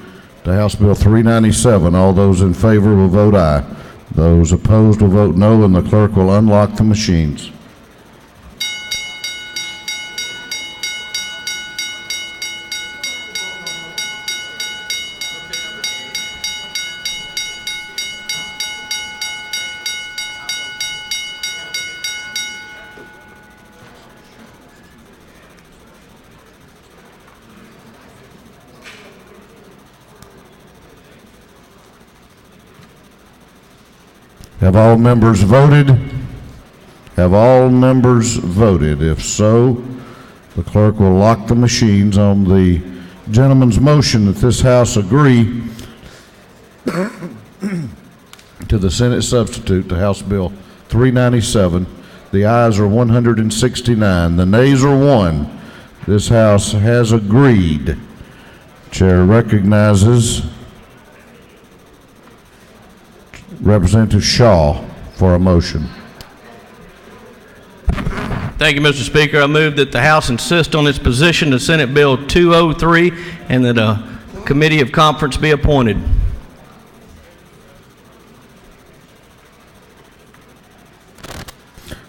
to House Bill 397, all those in favor will vote aye. Those opposed will vote no, and the clerk will unlock the machines. Have all members voted? Have all members voted? If so, the clerk will lock the machines on the gentleman's motion that this House agree to the Senate substitute to House Bill 397. The ayes are 169. The nays are 1. This House has agreed. Chair recognizes Representative Shaw for a motion. Thank you, Mr. Speaker. I move that the House insist on its position to Senate Bill 203 and that a committee of conference be appointed.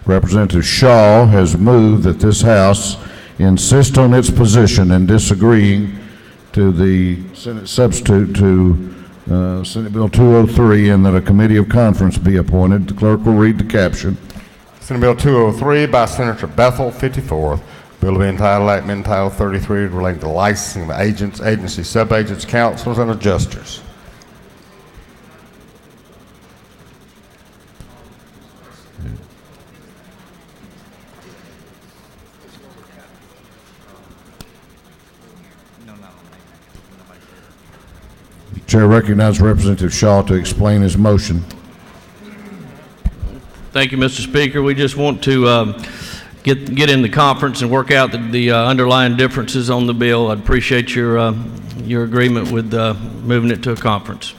Representative Shaw has moved that this House insist on its position in disagreeing to the Senate substitute to Senate Bill 203 and that a committee of conference be appointed. The clerk will read the caption. Senate Bill 203 by Senator Bethel, 54th, Bill to be entitled Act amending Title 33 relating to licensing of agents, agency, subagents, counselors, and adjusters. Chair recognizes Representative Shaw to explain his motion. Thank you, Mr. Speaker. We just want to get in the conference and work out the underlying differences on the bill. I'd appreciate your agreement with moving it to a conference.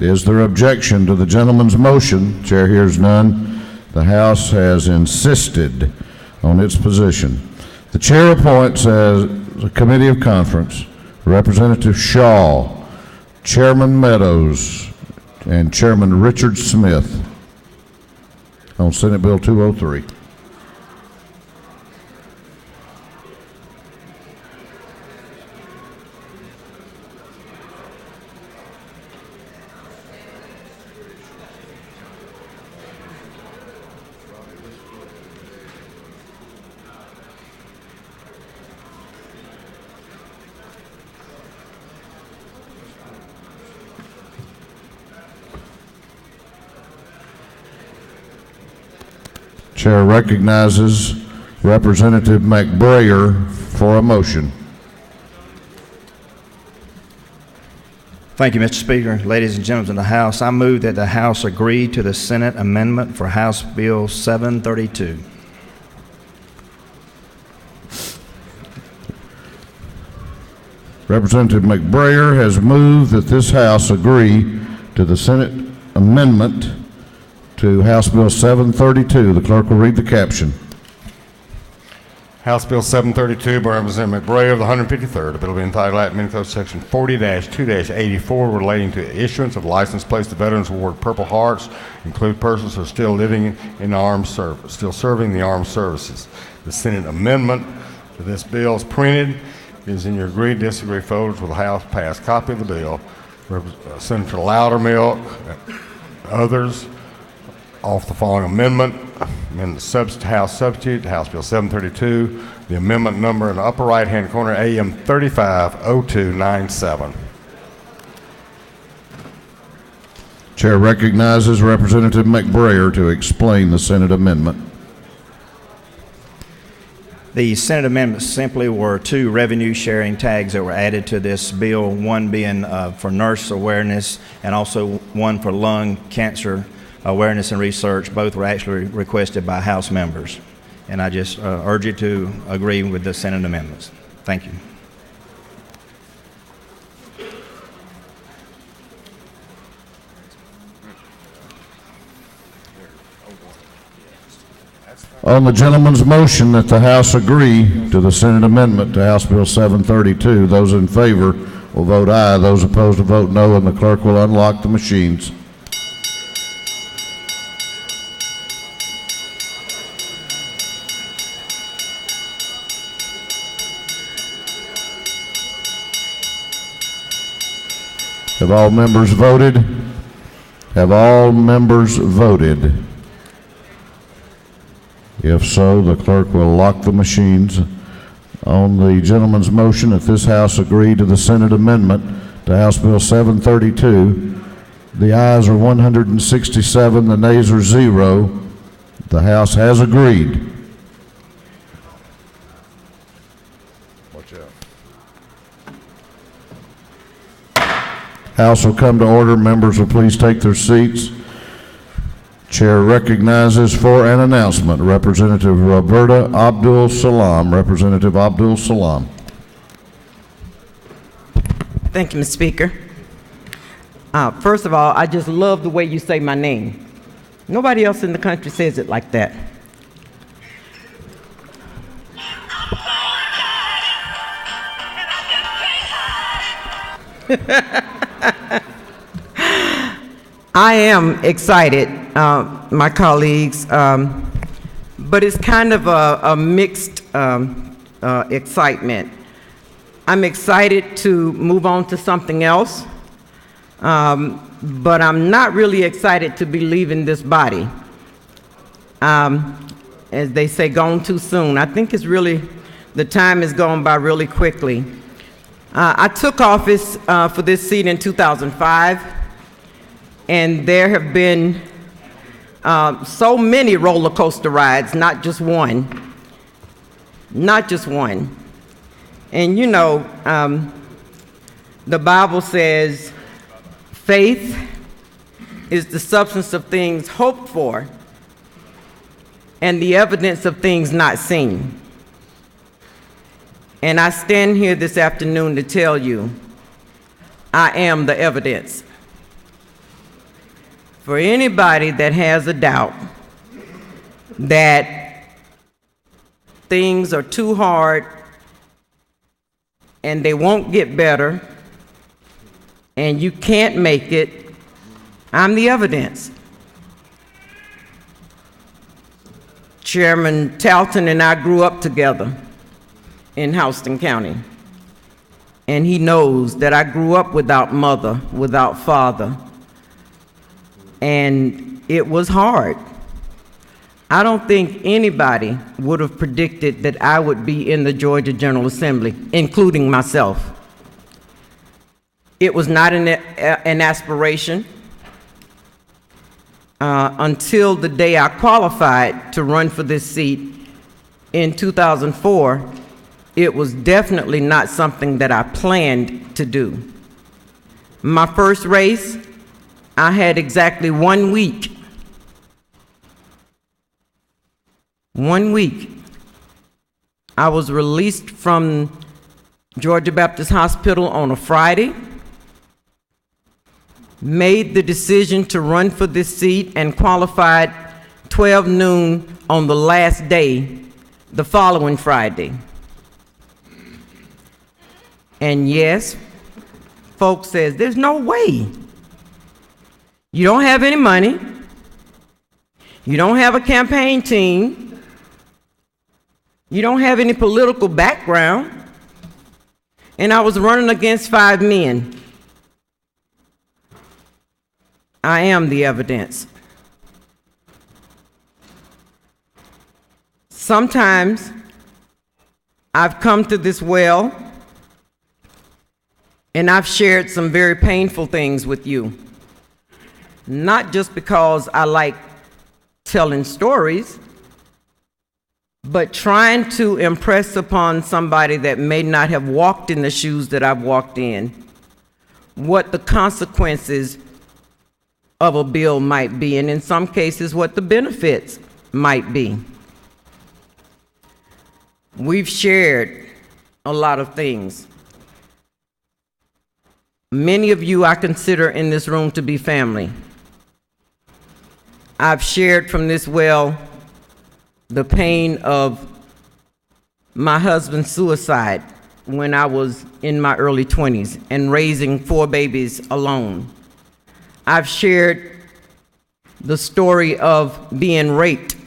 Is there objection to the gentleman's motion? Chair hears none. The House has insisted on its position. The chair appoints as a committee of conference Representative Shaw, Chairman Meadows, and Chairman Richard Smith on Senate Bill 203. Chair recognizes Representative McBrayer for a motion. Thank you, Mr. Speaker. Ladies and gentlemen of the House, I move that the House agree to the Senate amendment for House Bill 732. Representative McBrayer has moved that this House agree to the Senate amendment to House Bill 732. The clerk will read the caption. House Bill 732 by Representative McBrayer of the 153rd. The bill will be entitled Act amending Code Section 40-2-84 relating to issuance of license plates to veterans award Purple Hearts, include persons who are still living in the armed service, still serving the armed services. The Senate amendment to this bill is printed. It is in your agree, disagree folders with the House passed copy of the bill. Senator Loudermilk, others, off the following amendment. Amend the House substitute, House Bill 732, the amendment number in the upper right-hand corner, AM 350297. Chair recognizes Representative McBrayer to explain the Senate amendment. The Senate amendments simply were two revenue sharing tags that were added to this bill, one being for nurse awareness and also one for lung cancer awareness and research. Both were actually requested by House members. And I just urge you to agree with the Senate amendments. Thank you. On the gentleman's motion that the House agree to the Senate amendment to House Bill 732, those in favor will vote aye. Those opposed will vote no, and the clerk will unlock the machines. Have all members voted? Have all members voted? If so, the clerk will lock the machines. On the gentleman's motion that this House agree to the Senate amendment to House Bill 732, the ayes are 167, the nays are 0. The House has agreed. Watch out. House will come to order. Members will please take their seats. Chair recognizes for an announcement Representative Roberta Abdul Salam. Representative Abdul Salam. Thank you, Mr. Speaker. First of all, I just love the way you say my name. Nobody else in the country says it like that. I am excited, my colleagues, but it's kind of a mixed excitement. I'm excited to move on to something else, but I'm not really excited to be leaving this body. As they say, gone too soon. I think it's really The time has gone by really quickly. I took office for this seat in 2005, and there have been so many roller coaster rides, not just one. Not just one. And you know, the Bible says faith is the substance of things hoped for and the evidence of things not seen. And I stand here this afternoon to tell you, I am the evidence. For anybody that has a doubt that things are too hard and they won't get better and you can't make it, I'm the evidence. Chairman Talton and I grew up together in Houston County. And he knows that I grew up without mother, without father. And it was hard. I don't think anybody would have predicted that I would be in the Georgia General Assembly, including myself. It was not an aspiration until the day I qualified to run for this seat in 2004. It was definitely not something that I planned to do. My first race, I had exactly 1 week. 1 week. I was released from Georgia Baptist Hospital on a Friday, made the decision to run for this seat, and qualified 12 noon on the last day, the following Friday. And yes, folks says, there's no way. You don't have any money. You don't have a campaign team. You don't have any political background. And I was running against 5 men. I am the evidence. Sometimes I've come to this well and I've shared some very painful things with you. Not just because I like telling stories, but trying to impress upon somebody that may not have walked in the shoes that I've walked in, what the consequences of a bill might be, and in some cases, what the benefits might be. We've shared a lot of things. Many of you I consider in this room to be family. I've shared from this well the pain of my husband's suicide when I was in my early 20s and raising 4 babies alone. I've shared the story of being raped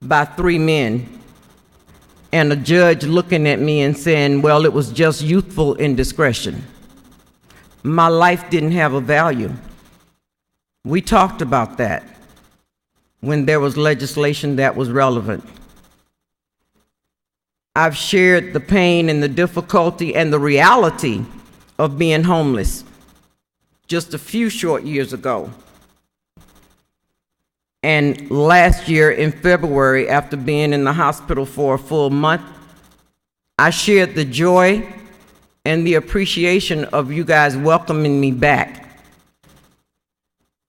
by 3 men and a judge looking at me and saying, well, it was just youthful indiscretion. My life didn't have a value. We talked about that when there was legislation that was relevant. I've shared the pain and the difficulty and the reality of being homeless just a few short years ago. And last year in February, after being in the hospital for a full month, I shared the joy and the appreciation of you guys welcoming me back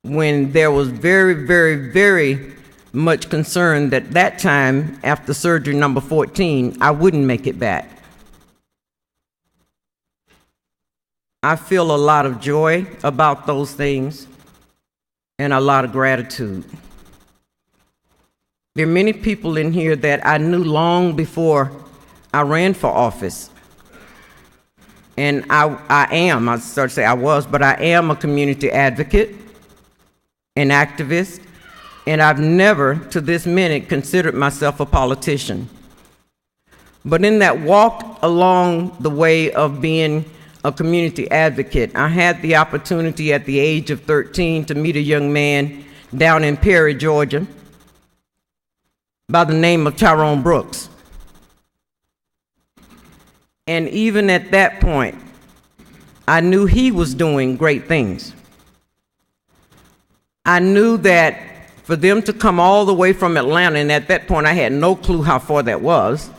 when there was very, very, very much concern that that time, after surgery number 14, I wouldn't make it back. I feel a lot of joy about those things and a lot of gratitude. There are many people in here that I knew long before I ran for office. And I am a community advocate, an activist, and I've never, to this minute, considered myself a politician. But in that walk along the way of being a community advocate, I had the opportunity at the age of 13 to meet a young man down in Perry, Georgia, by the name of Tyrone Brooks. And even at that point, I knew he was doing great things. I knew that for them to come all the way from Atlanta, and at that point I had no clue how far that was,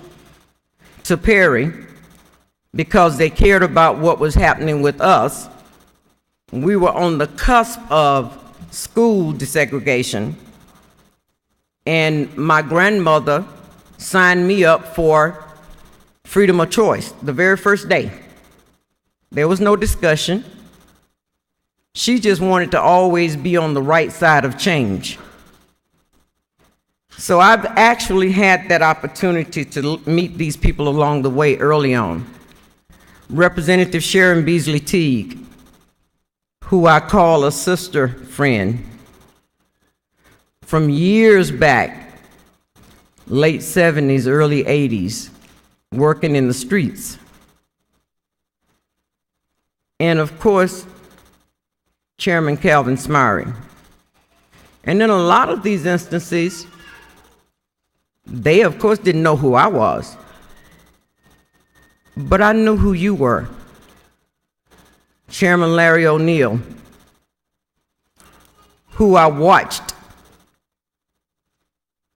to Perry, because they cared about what was happening with us. We were on the cusp of school desegregation, and my grandmother signed me up for freedom of choice the very first day. There was no discussion. She just wanted to always be on the right side of change. So I've actually had that opportunity to meet these people along the way early on. Representative Sharon Beasley Teague, who I call a sister friend, from years back, late 70s, early 80s, working in the streets. And of course, Chairman Calvin Smyrie. And in a lot of these instances, they of course didn't know who I was, but I knew who you were. Chairman Larry O'Neill, who I watched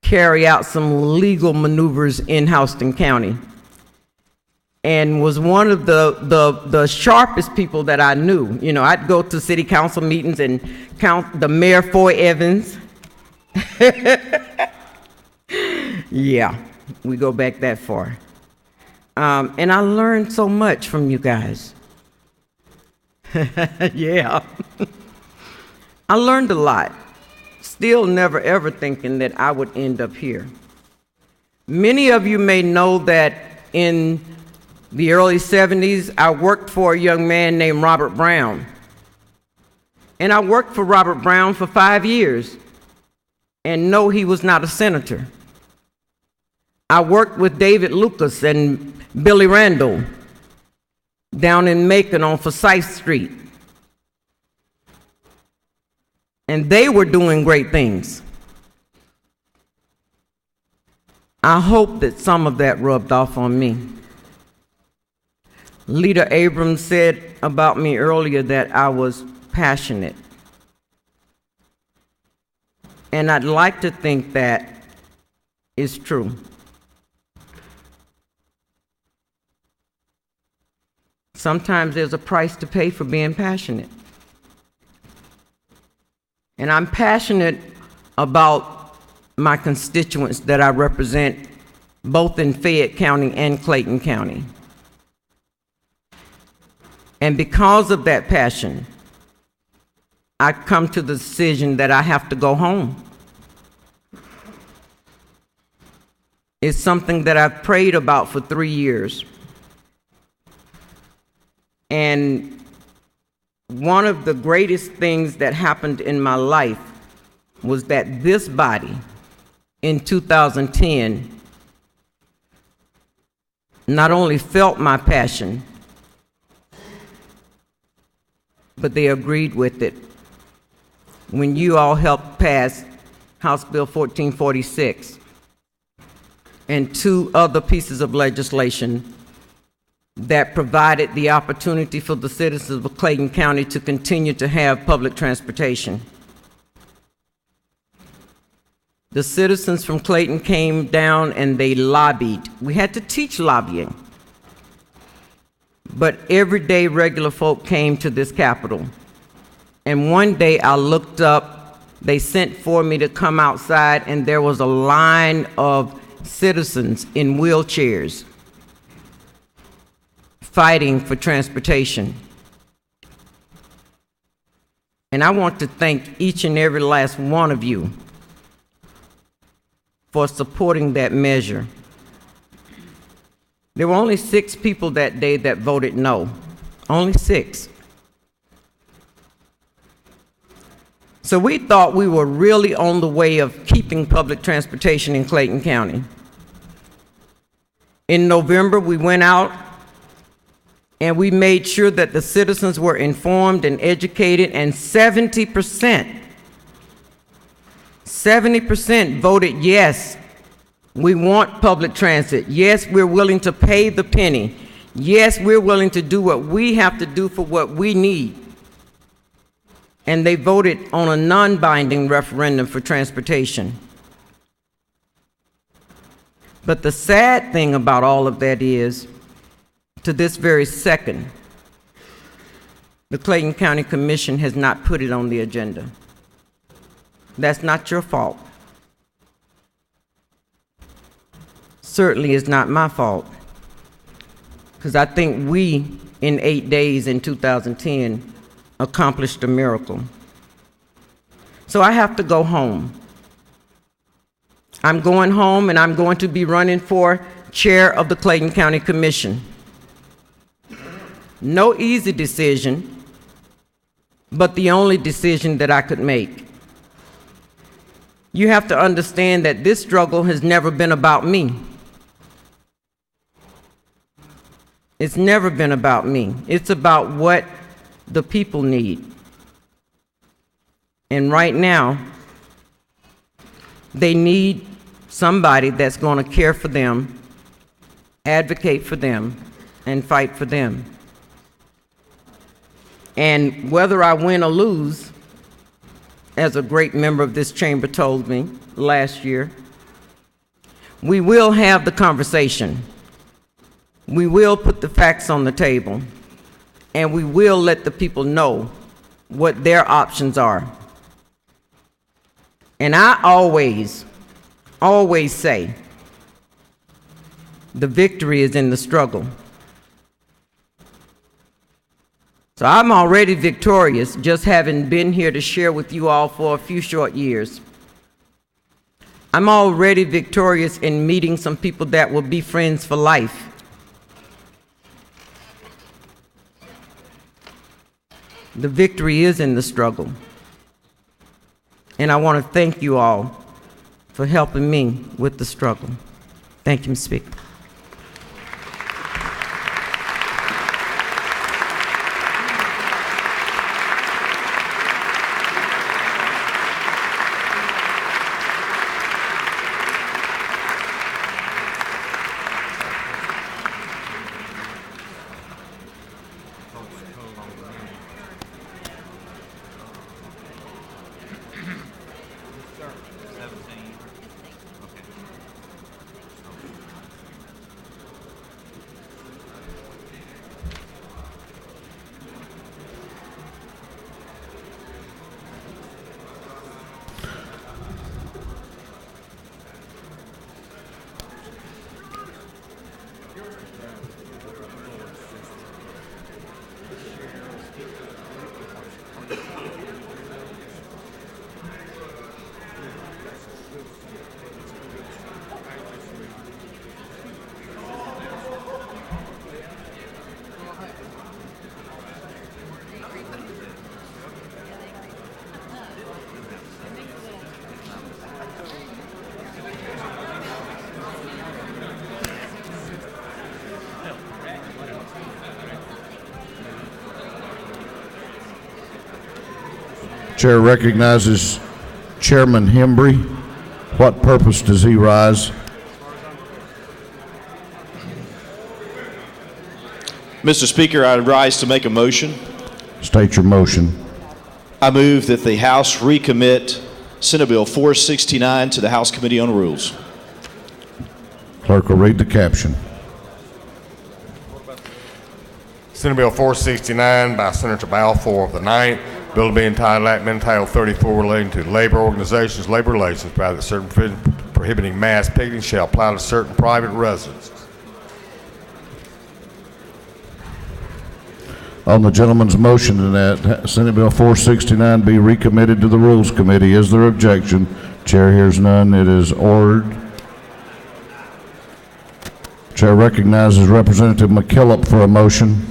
carry out some legal maneuvers in Houston County, and was one of the sharpest people that I knew. You know, I'd go to city council meetings and count the Mayor Foy Evans. Yeah, we go back that far. And I learned so much from you guys. Yeah. I learned a lot. Still never ever thinking that I would end up here. Many of you may know that in the early 70s, I worked for a young man named Robert Brown. And I worked for Robert Brown for 5 years. And no, he was not a senator. I worked with David Lucas and Billy Randall down in Macon on Forsyth Street. And they were doing great things. I hope that some of that rubbed off on me. Leader Abrams said about me earlier that I was passionate. And I'd like to think that is true. Sometimes there's a price to pay for being passionate. And I'm passionate about my constituents that I represent, both in Fayette County and Clayton County. And because of that passion, I come to the decision that I have to go home. It's something that I've prayed about for 3 years. And one of the greatest things that happened in my life was that this body in 2010 not only felt my passion, but they agreed with it when you all helped pass House Bill 1446 and 2 other pieces of legislation that provided the opportunity for the citizens of Clayton County to continue to have public transportation. The citizens from Clayton came down and they lobbied. We had to teach lobbying. But everyday regular folk came to this Capitol. And one day I looked up, they sent for me to come outside, and there was a line of citizens in wheelchairs fighting for transportation. And I want to thank each and every last one of you for supporting that measure. There were only 6 people that day that voted no. Only 6. So we thought we were really on the way of keeping public transportation in Clayton County. In November, we went out and we made sure that the citizens were informed and educated, and 70% voted yes We want public transit. Yes, we're willing to pay the penny. Yes, we're willing to do what we have to do for what we need. And they voted on a non-binding referendum for transportation. But the sad thing about all of that is, to this very second, the Clayton County Commission has not put it on the agenda. That's not your fault. Certainly is not my fault. Because I think we, in 8 days in 2010, accomplished a miracle. So I have to go home. I'm going home, and I'm going to be running for chair of the Clayton County Commission. No easy decision, but the only decision that I could make. You have to understand that this struggle has never been about me. It's never been about me. It's about what the people need. And right now, they need somebody that's going to care for them, advocate for them, and fight for them. And whether I win or lose, as a great member of this chamber told me last year, we will have the conversation. We will put the facts on the table, and we will let the people know what their options are. And I always say, the victory is in the struggle. So I'm already victorious, just having been here to share with you all for a few short years. I'm already victorious in meeting some people that will be friends for life. The victory is in the struggle. And I want to thank you all for helping me with the struggle. Thank you, Mr. Speaker. Chair recognizes Chairman Hembry. What purpose does he rise? Mr. Speaker, I rise to make a motion. State your motion. I move that the House recommit Senate Bill 469 to the House Committee on Rules. Clerk will read the caption. Senate Bill 469 by Senator Balfour of the 9th. Bill to be entitled Amendment Title 34 relating to labor organizations, labor relations, provided that certain provisions prohibiting mass picketing shall apply to certain private residences. On the gentleman's motion that Senate Bill 469 be recommitted to the Rules Committee, is there objection? Chair hears none. It is ordered. Chair recognizes Representative McKillop for a motion.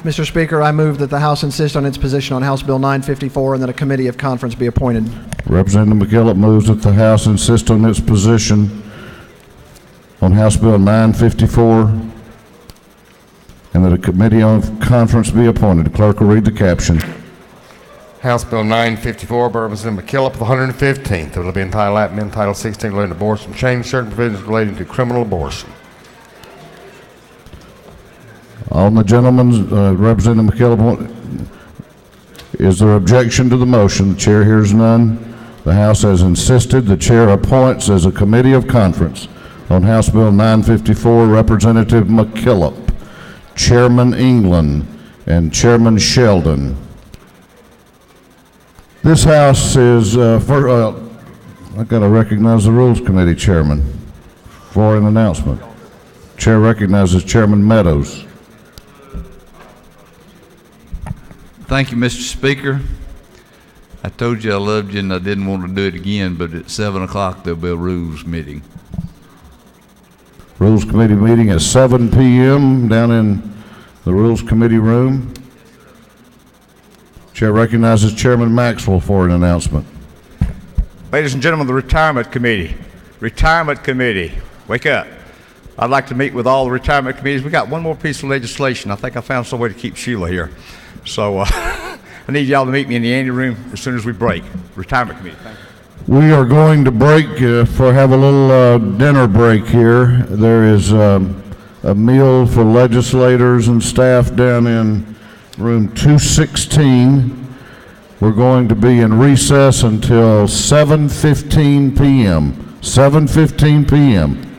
Mr. Speaker, I move that the House insist on its position on House Bill 954 and that a committee of conference be appointed. Representative McKillop moves that the House insist on its position on House Bill 954 and that a committee of conference be appointed. The clerk will read the caption. House Bill 954 by Representative McKillop, the 115th. It will be entitled Act amend Title 16 relating to abortion, change certain provisions relating to criminal abortion. On the gentleman's, Representative McKillop, is there objection to the motion? The chair hears none. The House has insisted. The chair appoints as a committee of conference on House Bill 954 Representative McKillop, Chairman England, and Chairman Sheldon. This House is, I've got to recognize the Rules Committee Chairman for an announcement. Chair recognizes Chairman Meadows. Thank you, Mr. Speaker. I told you I loved you and I didn't want to do it again, but at 7 o'clock there'll be a rules meeting. Rules Committee meeting at 7 p.m. down in the Rules Committee room. Chair recognizes Chairman Maxwell for an announcement. Ladies and gentlemen of the Retirement Committee. Retirement Committee, wake up. I'd like to meet with all the retirement committees. We got one more piece of legislation. I think I found some way to keep Sheila here. So I need y'all to meet me in the ante room as soon as we break. Retirement Committee, thank you. We are going to break have a little dinner break here. There is a meal for legislators and staff down in room 216. We're going to be in recess until 7:15 p.m. 7:15 p.m.